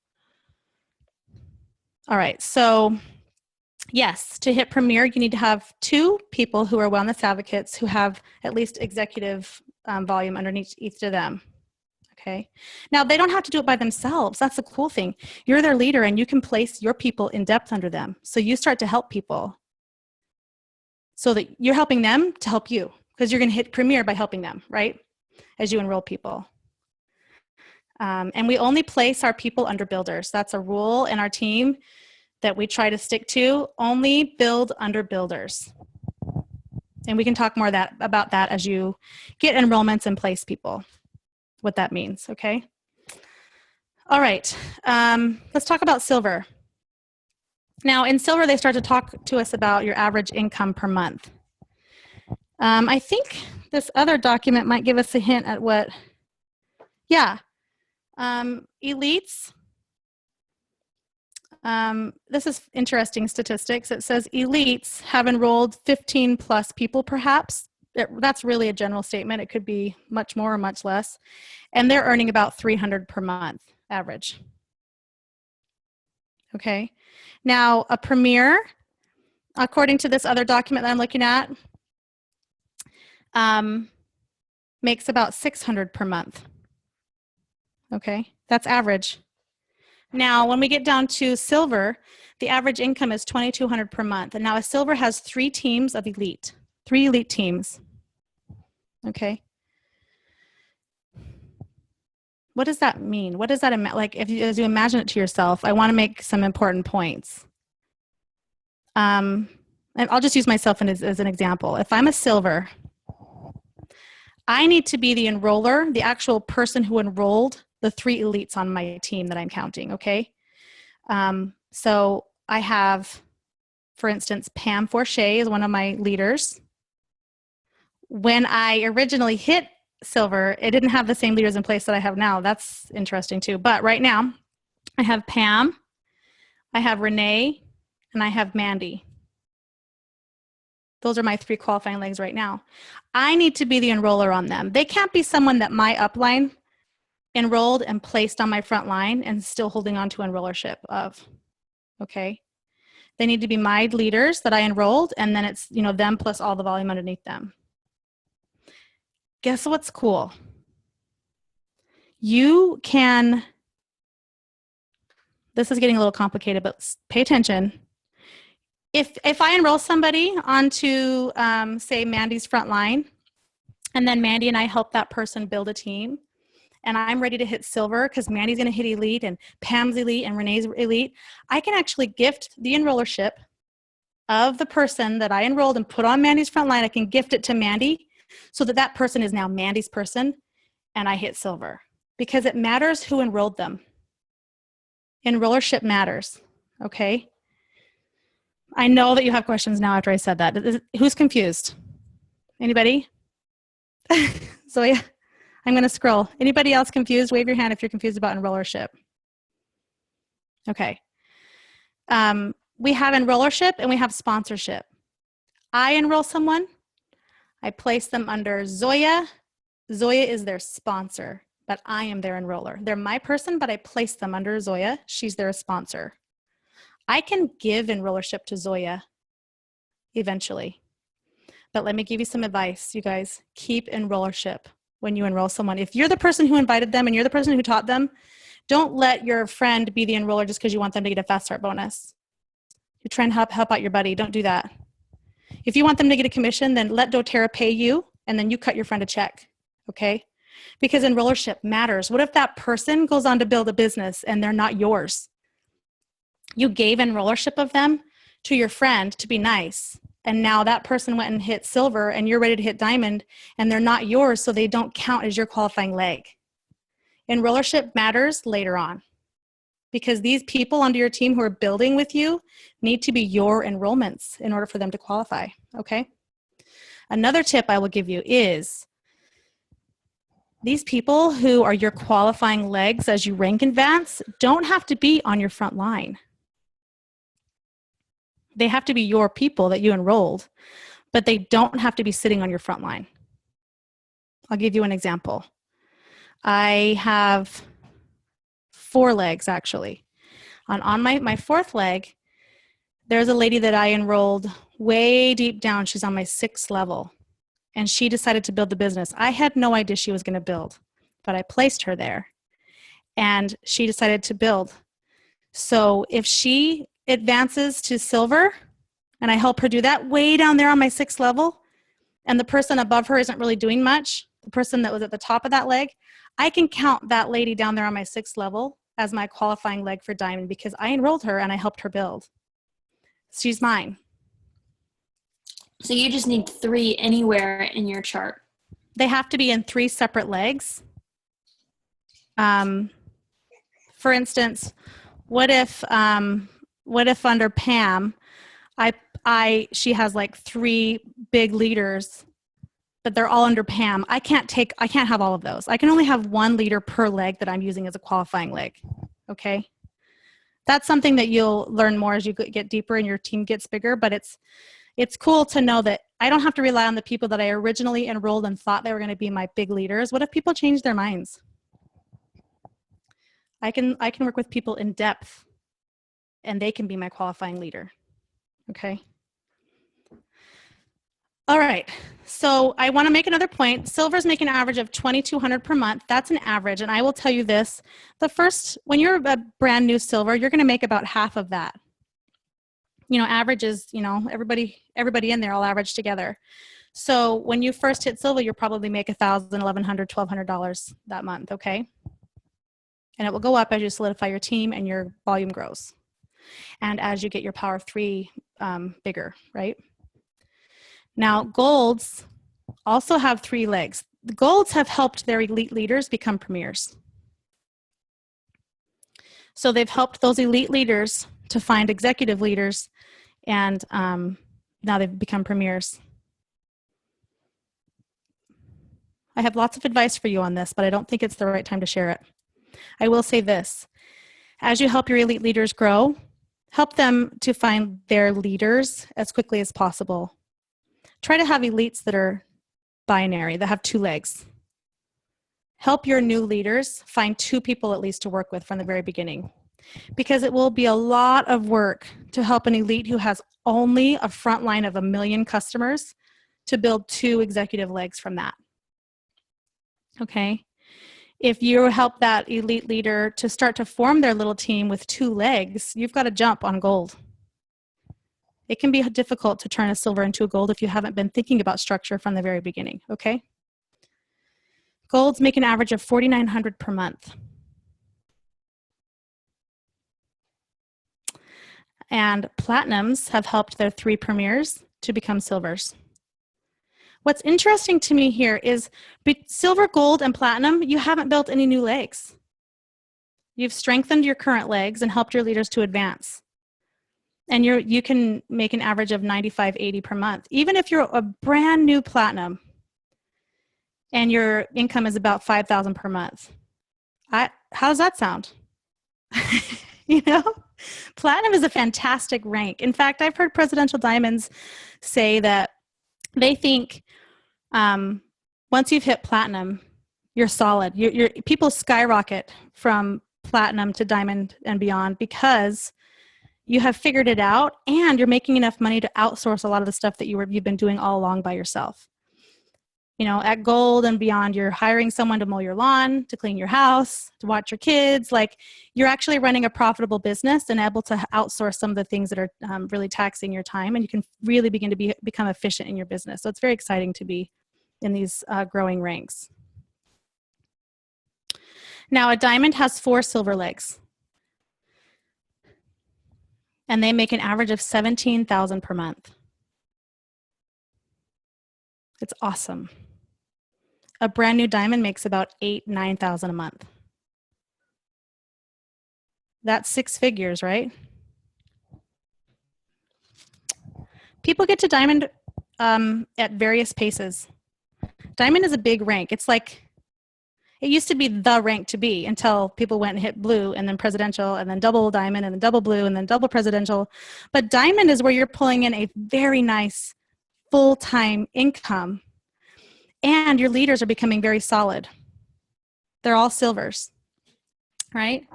All right, so yes, to hit Premier, you need to have 2 people who are wellness advocates who have at least executive volume underneath each of them, okay? Now, they don't have to do it by themselves. That's the cool thing. You're their leader and you can place your people in depth under them. So you start to help people. So that you're helping them to help you because you're going to hit Premier by helping them, right? As you enroll people. And we only place our people under builders. That's a rule in our team that we try to stick to. Only build under builders. And we can talk more about that as you get enrollments and place people, what that means, okay? All right, let's talk about silver. Now, in silver, they start to talk to us about your average income per month. I think this other document might give us a hint at what, yeah, elites. This is interesting statistics. It says elites have enrolled 15 plus people perhaps. That's really a general statement. It could be much more or much less. And they're earning about 300 per month average. Okay. Now, a premier, according to this other document that I'm looking at, makes about 600 per month. Okay, that's average. Now, when we get down to silver, the average income is 2,200 per month. And now a silver has 3 teams of elite, 3 elite teams. Okay. What does that mean? What does that like? As you imagine it to yourself, I want to make some important points. And I'll just use myself as an example. If I'm a silver, I need to be the enroller, the actual person who enrolled the 3 elites on my team that I'm counting, okay? So I have, for instance, Pam Forche is one of my leaders. When I originally hit silver, it didn't have the same leaders in place that I have now. That's interesting too. But right now, I have Pam, I have Renee, and I have Mandy. Those are my 3 qualifying legs right now. I need to be the enroller on them. They can't be someone that my upline enrolled and placed on my front line and still holding on to enrollership of, okay? They need to be my leaders that I enrolled, and then it's, them plus all the volume underneath them. Guess what's cool? You can, this is getting a little complicated, but pay attention. If I enroll somebody onto, say, Mandy's front line, and then Mandy and I help that person build a team, and I'm ready to hit silver because Mandy's going to hit elite and Pam's elite and Renee's elite, I can actually gift the enrollership of the person that I enrolled and put on Mandy's front line. I can gift it to Mandy so that that person is now Mandy's person and I hit silver because it matters who enrolled them. Enrollership matters, okay? I know that you have questions now after I said that. Who's confused? Anybody? So yeah, I'm going to scroll. Anybody else confused? Wave your hand if you're confused about enrollership. Okay. We have enrollership and we have sponsorship. I enroll someone. I place them under Zoya. Zoya is their sponsor, but I am their enroller. They're my person, but I place them under Zoya. She's their sponsor. I can give enrollership to Zoya eventually. But let me give you some advice, you guys. Keep enrollership when you enroll someone. If you're the person who invited them and you're the person who taught them, don't let your friend be the enroller just because you want them to get a fast start bonus. You're trying to help out your buddy. Don't do that. If you want them to get a commission, then let doTERRA pay you, and then you cut your friend a check, okay? Because enrollership matters. What if that person goes on to build a business and they're not yours? You gave enrollership of them to your friend to be nice, and now that person went and hit silver, and you're ready to hit diamond, and they're not yours, so they don't count as your qualifying leg. Enrollership matters later on, because these people under your team who are building with you need to be your enrollments in order for them to qualify, okay? Another tip I will give you is these people who are your qualifying legs as you rank advance don't have to be on your front line. They have to be your people that you enrolled, but they don't have to be sitting on your front line. I'll give you an example. I have 4 legs actually. On my 4th leg, there's a lady that I enrolled way deep down. She's on my 6th level, and she decided to build the business. I had no idea she was going to build, but I placed her there, and she decided to build. So if she advances to silver, and I help her do that way down there on my 6th level, and the person above her isn't really doing much, the person that was at the top of that leg, I can count that lady down there on my 6th level as my qualifying leg for diamond because I enrolled her and I helped her build. She's mine. So you just need 3 anywhere in your chart. They have to be in 3 separate legs. For instance, what if under Pam, she has like 3 big leaders, but they're all under Pam. I can't have all of those. I can only have 1 leader per leg that I'm using as a qualifying leg. Okay. That's something that you'll learn more as you get deeper and your team gets bigger, but it's cool to know that I don't have to rely on the people that I originally enrolled and thought they were going to be my big leaders. What if people change their minds? I can work with people in depth, and they can be my qualifying leader. Okay. All right. So I want to make another point. Silvers make an average of $2,200 per month. That's an average. And I will tell you this, when you're a brand new silver, you're going to make about half of that. Average is, everybody in there all average together. So when you first hit silver, you'll probably make $1,000, $1,100, $1,200 that month. Okay. And it will go up as you solidify your team and your volume grows. And as you get your power of 3 bigger, right? Now, golds also have 3 legs. The golds have helped their elite leaders become premiers. So they've helped those elite leaders to find executive leaders, and now they've become premiers. I have lots of advice for you on this, but I don't think it's the right time to share it. I will say this. As you help your elite leaders grow, help them to find their leaders as quickly as possible. Try to have elites that are binary, that have 2 legs. Help your new leaders find 2 people at least to work with from the very beginning, because it will be a lot of work to help an elite who has only a front line of 1 million customers to build 2 executive legs from that. Okay? If you help that elite leader to start to form their little team with 2 legs, you've got to jump on gold. It can be difficult to turn a silver into a gold if you haven't been thinking about structure from the very beginning, okay? Golds make an average of $4,900 per month. And platinums have helped their 3 premiers to become silvers. What's interesting to me here is silver, gold, and platinum, you haven't built any new legs. You've strengthened your current legs and helped your leaders to advance. And you can make an average of $95.80 per month. Even if you're a brand new platinum and your income is about $5,000 per month. How does that sound? Platinum is a fantastic rank. In fact, I've heard presidential diamonds say that they think Once you've hit platinum, you're solid. People skyrocket from platinum to diamond and beyond because you have figured it out and you're making enough money to outsource a lot of the stuff that you've been doing all along by yourself. You know, at gold and beyond, you're hiring someone to mow your lawn, to clean your house, to watch your kids. Like, you're actually running a profitable business and able to outsource some of the things that are really taxing your time, and you can really begin to become efficient in your business. So it's very exciting to be in these growing ranks. Now, a diamond has 4 silver legs, and they make an average of $17,000 per month. It's awesome. A brand new diamond makes about $8,000-9,000 a month. That's 6 figures, right? People get to diamond at various paces. Diamond is a big rank. It's like, it used to be the rank to be until people went and hit blue and then presidential and then double diamond and then double blue and then double presidential. But diamond is where you're pulling in a very nice full-time income, and your leaders are becoming very solid. They're all silvers, right?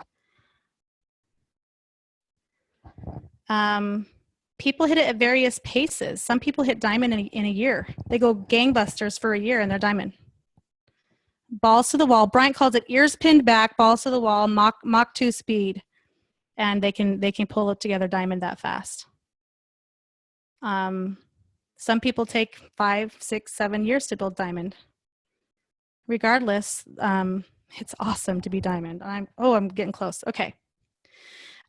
People hit it at various paces. Some people hit diamond in a year. They go gangbusters for a year and they're diamond. Balls to the wall. Bryant calls it ears pinned back, balls to the wall, Mach 2 speed, and they can pull it together diamond that fast. Some people take 5, 6, 7 years to build diamond. Regardless, it's awesome to be diamond. I'm getting close. Okay.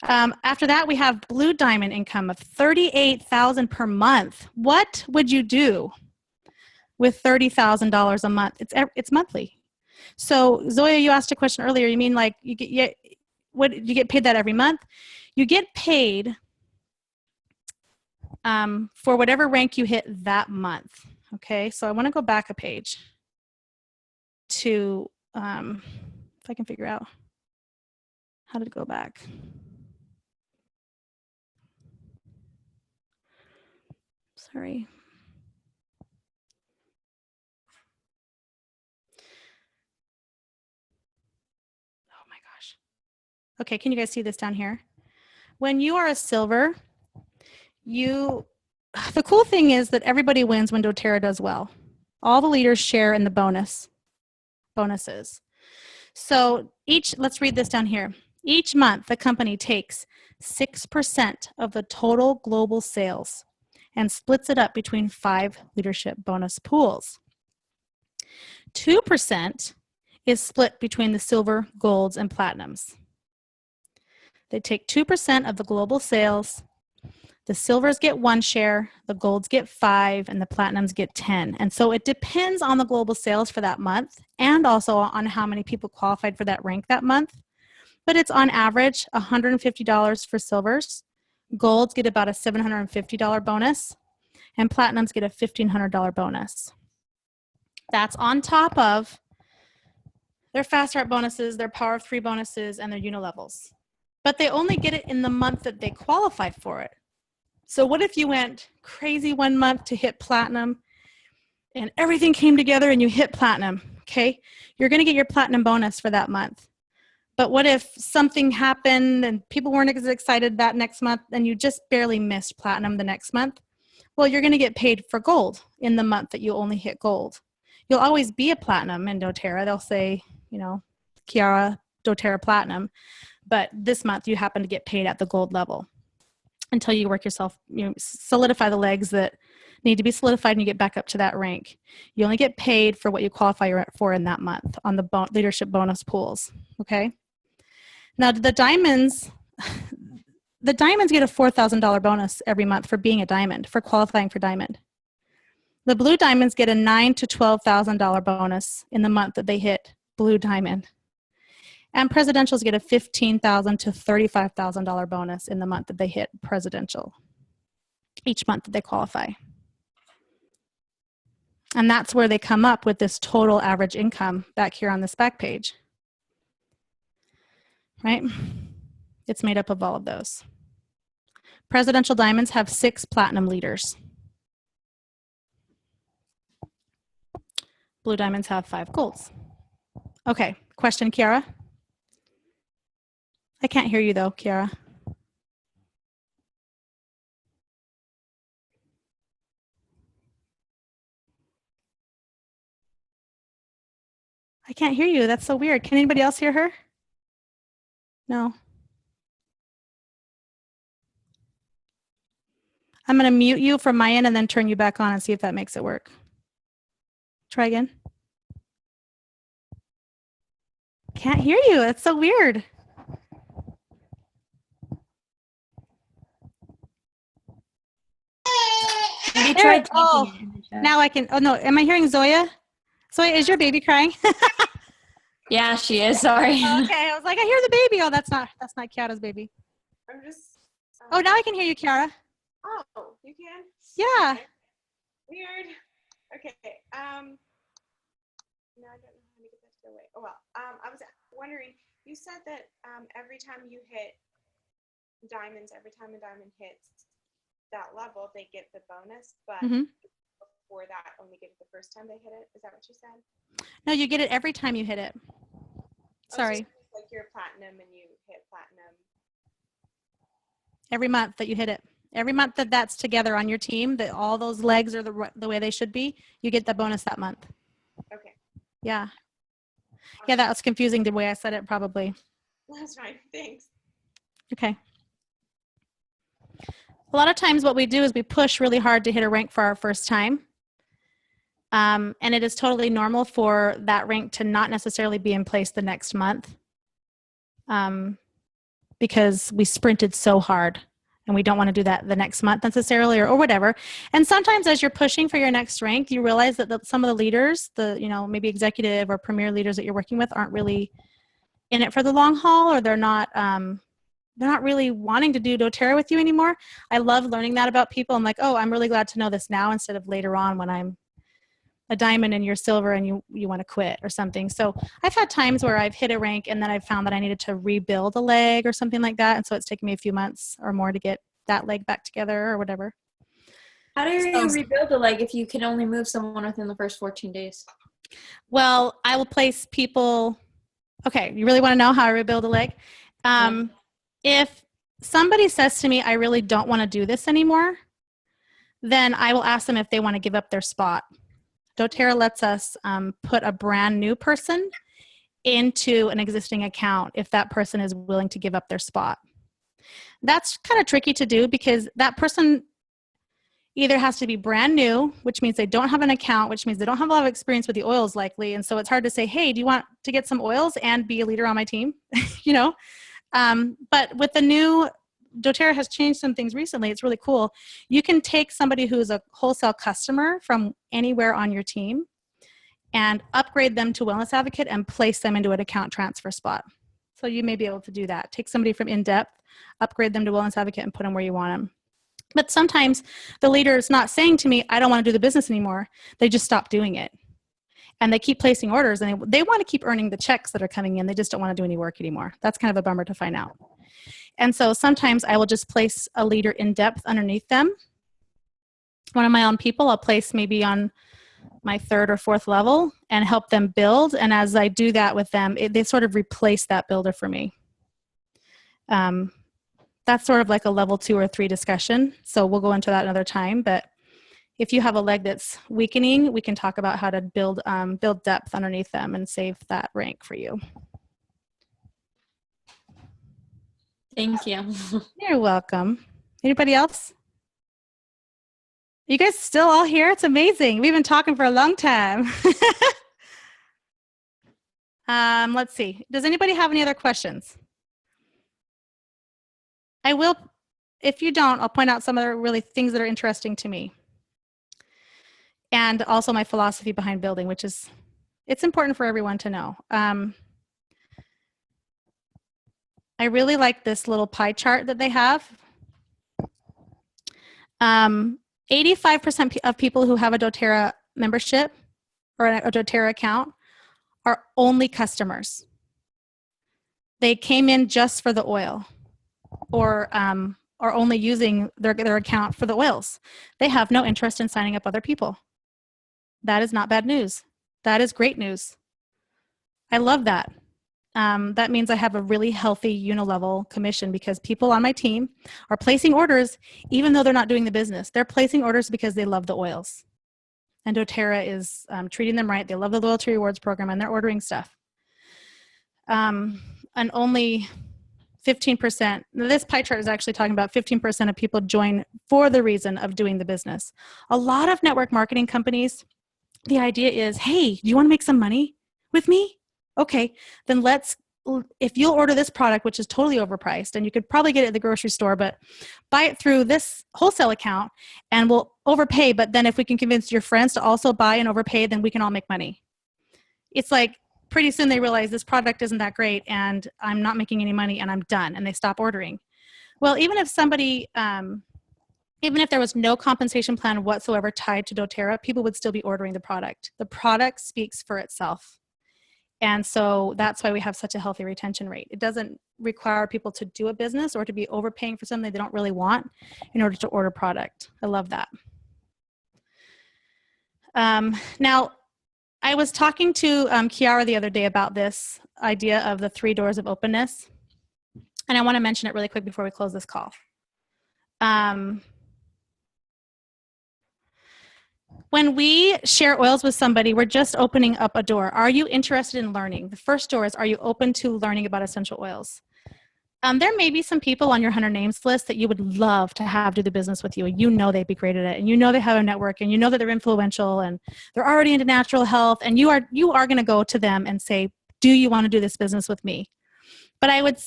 After that, we have blue diamond income of $38,000 per month. What would you do with $30,000 a month? It's monthly. So Zoya, you asked a question earlier. You mean like you get paid that every month? You get paid for whatever rank you hit that month. Okay, so I want to go back a page to, if I can figure out how to go back. Sorry. Oh my gosh. Okay, can you guys see this down here? When you are a silver, the cool thing is that everybody wins when doTERRA does well. All the leaders share in the bonuses. So let's read this down here. Each month, the company takes 6% of the total global sales and splits it up between 5 leadership bonus pools. 2% is split between the silver, golds, and platinums. They take 2% of the global sales. The silvers get 1 share, the golds get 5, and the platinums get 10. And so it depends on the global sales for that month and also on how many people qualified for that rank that month. But it's on average $150 for silvers. Golds get about a $750 bonus, and platinums get a $1,500 bonus. That's on top of their fast start bonuses, their power of 3 bonuses, and their Unilevels. But they only get it in the month that they qualified for it. So what if you went crazy one month to hit platinum and everything came together and you hit platinum, okay? You're going to get your platinum bonus for that month. But what if something happened and people weren't as excited that next month and you just barely missed platinum the next month? Well, you're going to get paid for gold in the month that you only hit gold. You'll always be a platinum in doTERRA. They'll say, you know, Kiara, doTERRA Platinum. But this month you happen to get paid at the gold level until you work yourself, solidify the legs that need to be solidified and you get back up to that rank. You only get paid for what you qualify for in that month on the leadership bonus pools, okay? Now the diamonds get a $4,000 bonus every month for being a diamond, for qualifying for diamond. The blue diamonds get a $9,000 to $12,000 bonus in the month that they hit blue diamond. And presidentials get a $15,000 to $35,000 bonus in the month that they hit presidential, each month that they qualify. And that's where they come up with this total average income back here on this back page, right? It's made up of all of those. Presidential diamonds have 6 platinum leaders. Blue diamonds have 5 golds. Okay, question, Kiara? I can't hear you though, Kiara. I can't hear you. That's so weird. Can anybody else hear her? No. I'm going to mute you from my end and then turn you back on and see if that makes it work. Try again. Can't hear you. That's so weird. Maybe try typing Oh, it in the chat. now I can. Oh, no. Am I hearing Zoya? Zoya, is your baby crying? Yeah, she is. Sorry. Okay. I was like, I hear the baby. Oh, that's not Kiara's baby. I'm just. Oh, now I can hear you, Kiara. Oh, you can? Yeah. Okay. Weird. Okay. No, I don't know how to get that to go away. Oh well. I was wondering. You said that every time you hit diamonds, every time a diamond hits that level, they get the bonus, but before that, only get it the first time they hit it. Is that what you said? No, you get it every time you hit it. Sorry. So like you're platinum and you hit platinum. Every month that you hit it. Every month that that's together on your team, that all those legs are the way they should be, you get the bonus that month. Okay. Yeah. Yeah, that was confusing the way I said it, probably. That's fine. Thanks. Okay. A lot of times what we do is we push really hard to hit a rank for our first time. And it is totally normal for that rank to not necessarily be in place the next month, because we sprinted so hard and we don't want to do that the next month necessarily, or whatever. And sometimes as you're pushing for your next rank, you realize that some of the leaders, maybe executive or premier leaders that you're working with aren't really in it for the long haul, or they're not really wanting to do doTERRA with you anymore. I love learning that about people. I'm like, oh, I'm really glad to know this now instead of later on when I'm a diamond and you're silver and you want to quit or something. So I've had times where I've hit a rank and then I've found that I needed to rebuild a leg or something like that. And so it's taken me a few months or more to get that leg back together or whatever. How do you rebuild a leg if you can only move someone within the first 14 days? Well, I will place people. Okay, you really want to know how I rebuild a leg? If somebody says to me, I really don't want to do this anymore, then I will ask them if they want to give up their spot. doTERRA lets us put a brand new person into an existing account if that person is willing to give up their spot. That's kind of tricky to do because that person either has to be brand new, which means they don't have an account, which means they don't have a lot of experience with the oils likely. And so it's hard to say, hey, do you want to get some oils and be a leader on my team? But with the new doTERRA has changed some things recently. It's really cool. You can take somebody who is a wholesale customer from anywhere on your team and upgrade them to Wellness Advocate and place them into an account transfer spot. So you may be able to do that. Take somebody from in-depth, upgrade them to Wellness Advocate and put them where you want them. But sometimes the leader is not saying to me, I don't want to do the business anymore. They just stop doing it. And they keep placing orders and they want to keep earning the checks that are coming in. They just don't want to do any work anymore. That's kind of a bummer to find out. And so sometimes I will just place a leader in depth underneath them. One of my own people I'll place maybe on my 3rd or 4th level and help them build. And as I do that with them, they sort of replace that builder for me. That's sort of like a level 2 or 3 discussion. So we'll go into that another time. But if you have a leg that's weakening, we can talk about how to build depth underneath them and save that rank for you. Thank you. You're welcome. Anybody else? You guys still all here? It's amazing. We've been talking for a long time. Let's see. Does anybody have any other questions? I will, if you don't, I'll point out some other really things that are interesting to me. And also my philosophy behind building, which is, it's important for everyone to know. I really like this little pie chart that they have. 85% of people who have a doTERRA membership or a doTERRA account are only customers. They came in just for the oil or are only using their account for the oils. They have no interest in signing up other people. That is not bad news. That is great news. I love that. That means I have a really healthy Unilevel commission because people on my team are placing orders even though they're not doing the business. They're placing orders because they love the oils. And doTERRA is treating them right. They love the loyalty rewards program and they're ordering stuff. And only 15%, this pie chart is actually talking about 15% of people join for the reason of doing the business. A lot of network marketing companies, the idea is, hey, do you want to make some money with me? Okay, then if you'll order this product, which is totally overpriced, and you could probably get it at the grocery store, but buy it through this wholesale account and we'll overpay, but then if we can convince your friends to also buy and overpay, then we can all make money. It's like pretty soon they realize this product isn't that great and I'm not making any money and I'm done, and they stop ordering. Well, even if there was no compensation plan whatsoever tied to doTERRA, people would still be ordering the product. The product speaks for itself. And so that's why we have such a healthy retention rate. It doesn't require people to do a business or to be overpaying for something they don't really want in order to order product. I love that. Now, I was talking to Kiara the other day about this idea of the 3 doors of openness. And I want to mention it really quick before we close this call. When we share oils with somebody, we're just opening up a door. Are you interested in learning? The first door is, are you open to learning about essential oils? There may be some people on your 100 names list that you would love to have do the business with you. You know they'd be great at it, and you know they have a network, and you know that they're influential, and they're already into natural health, and you are going to go to them and say, do you want to do this business with me? But I would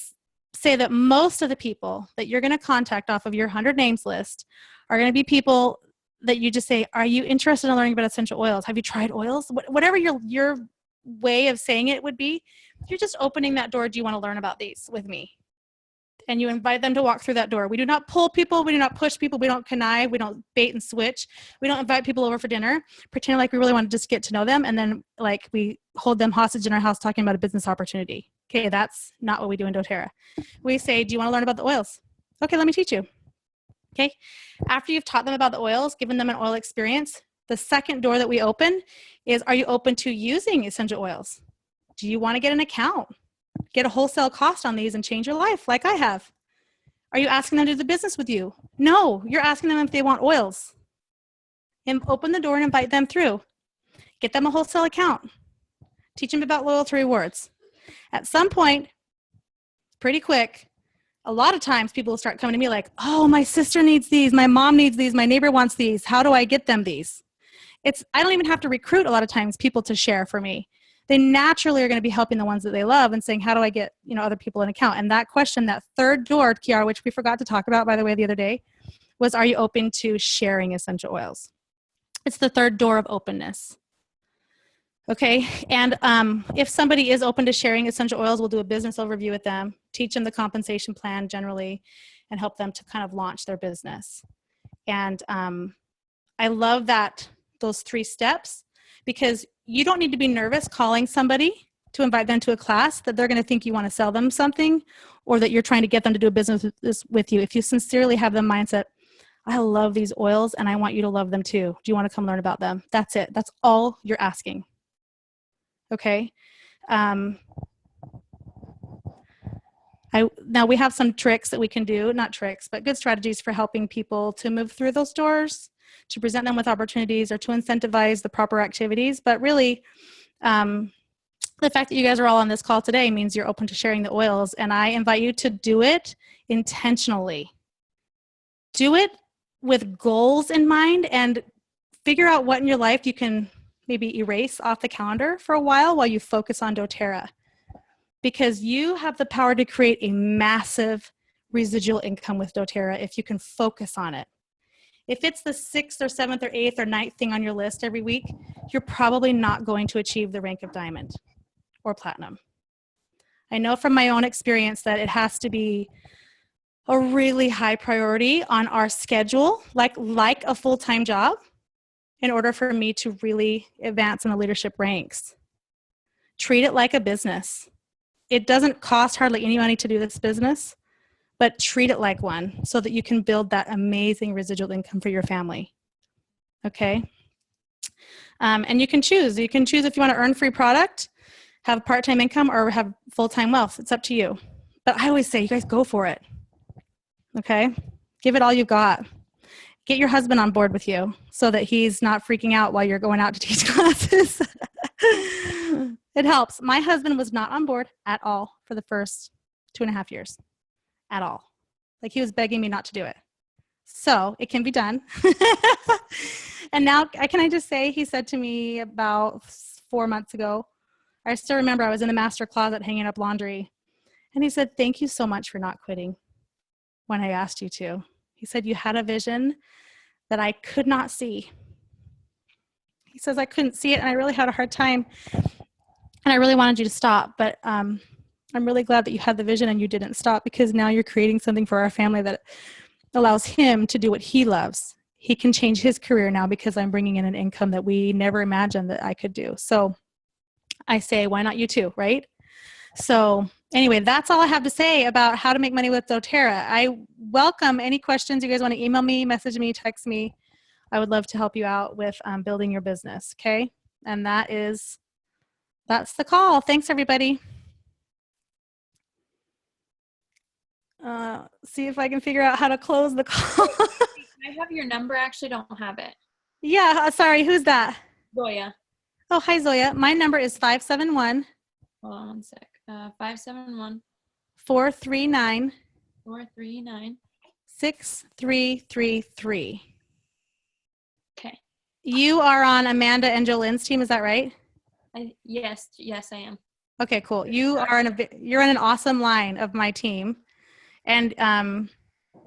say that most of the people that you're going to contact off of your 100 names list are going to be people that you just say, are you interested in learning about essential oils? Have you tried oils? Whatever your way of saying it would be, you're just opening that door. Do you want to learn about these with me? And you invite them to walk through that door. We do not pull people. We do not push people. We don't connive. We don't bait and switch. We don't invite people over for dinner, pretend like we really want to just get to know them, and then like we hold them hostage in our house talking about a business opportunity. Okay, that's not what we do in doTERRA. We say, do you want to learn about the oils? Okay, let me teach you. Okay, after you've taught them about the oils, given them an oil experience, the second door that we open is, are you open to using essential oils? Do you want to get an account? Get a wholesale cost on these and change your life like I have? Are you asking them to do the business with you? No, you're asking them if they want oils. And open the door and invite them through. Get them a wholesale account. Teach them about loyalty rewards. At some point, pretty quick, a lot of times people will start coming to me like, oh, my sister needs these, my mom needs these, my neighbor wants these. How do I get them these? I don't even have to recruit a lot of times people to share for me. They naturally are going to be helping the ones that they love and saying, how do I get other people an account? And that question, that third door, Kiara, which we forgot to talk about, by the way, the other day, was, are you open to sharing essential oils? It's the third door of openness. Okay, and if somebody is open to sharing essential oils, we'll do a business overview with them, teach them the compensation plan generally, and help them to kind of launch their business. And I love those 3 steps, because you don't need to be nervous calling somebody to invite them to a class that they're going to think you want to sell them something, or that you're trying to get them to do a business with you. If you sincerely have the mindset, I love these oils and I want you to love them too. Do you want to come learn about them? That's it. That's all you're asking. Okay. Now we have some tricks that we can do, not tricks, but good strategies for helping people to move through those doors, to present them with opportunities, or to incentivize the proper activities. But really, the fact that you guys are all on this call today means you're open to sharing the oils, and I invite you to do it intentionally. Do it with goals in mind, and figure out what in your life you can maybe erase off the calendar for a while you focus on doTERRA. Because you have the power to create a massive residual income with doTERRA if you can focus on it. If it's the 6th or 7th or 8th or 9th thing on your list every week, you're probably not going to achieve the rank of diamond or platinum. I know from my own experience that it has to be a really high priority on our schedule, like a full-time job, in order for me to really advance in the leadership ranks. Treat it like a business. It doesn't cost hardly any money to do this business, but treat it like one so that you can build that amazing residual income for your family. Okay? And you can choose. You can choose if you want to earn free product, have part-time income, or have full-time wealth. It's up to you. But I always say, you guys go for it. Okay? Give it all you got. Get your husband on board with you so that he's not freaking out while you're going out to teach classes. It helps. My husband was not on board at all for the first 2.5 years. At all. Like, he was begging me not to do it. So it can be done. And now, can I just say, he said to me about 4 months ago, I still remember I was in the master closet hanging up laundry. And he said, thank you so much for not quitting when I asked you to. He said, you had a vision that I could not see. He says, I couldn't see it, and I really had a hard time. And I really wanted you to stop. But I'm really glad that you had the vision and you didn't stop, because now you're creating something for our family that allows him to do what he loves. He can change his career now because I'm bringing in an income that we never imagined that I could do. So I say, why not you too, right? So anyway, that's all I have to say about how to make money with doTERRA. I welcome any questions. You guys want to email me, message me, text me. I would love to help you out with building your business, okay? And that's the call. Thanks, everybody. See if I can figure out how to close the call. I have your number. I actually don't have it. Yeah, sorry. Who's that? Zoya. Oh, hi, Zoya. My number is 571 Hold on one sec. 571 439 439. 6333. Okay. You are on Amanda and Jolene's team, is that right? Yes, I am. Okay, cool. You're on an awesome line of my team. And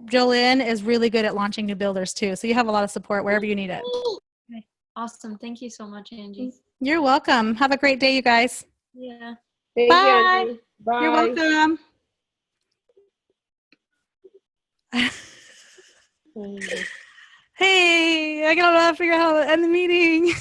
Jolene is really good at launching new builders too. So you have a lot of support wherever you need it. Okay. Awesome. Thank you so much, Angie. You're welcome. Have a great day, you guys. Yeah. Thank Bye. you, Angie. Bye. You're welcome. Hey, I gotta figure out how to end the meeting.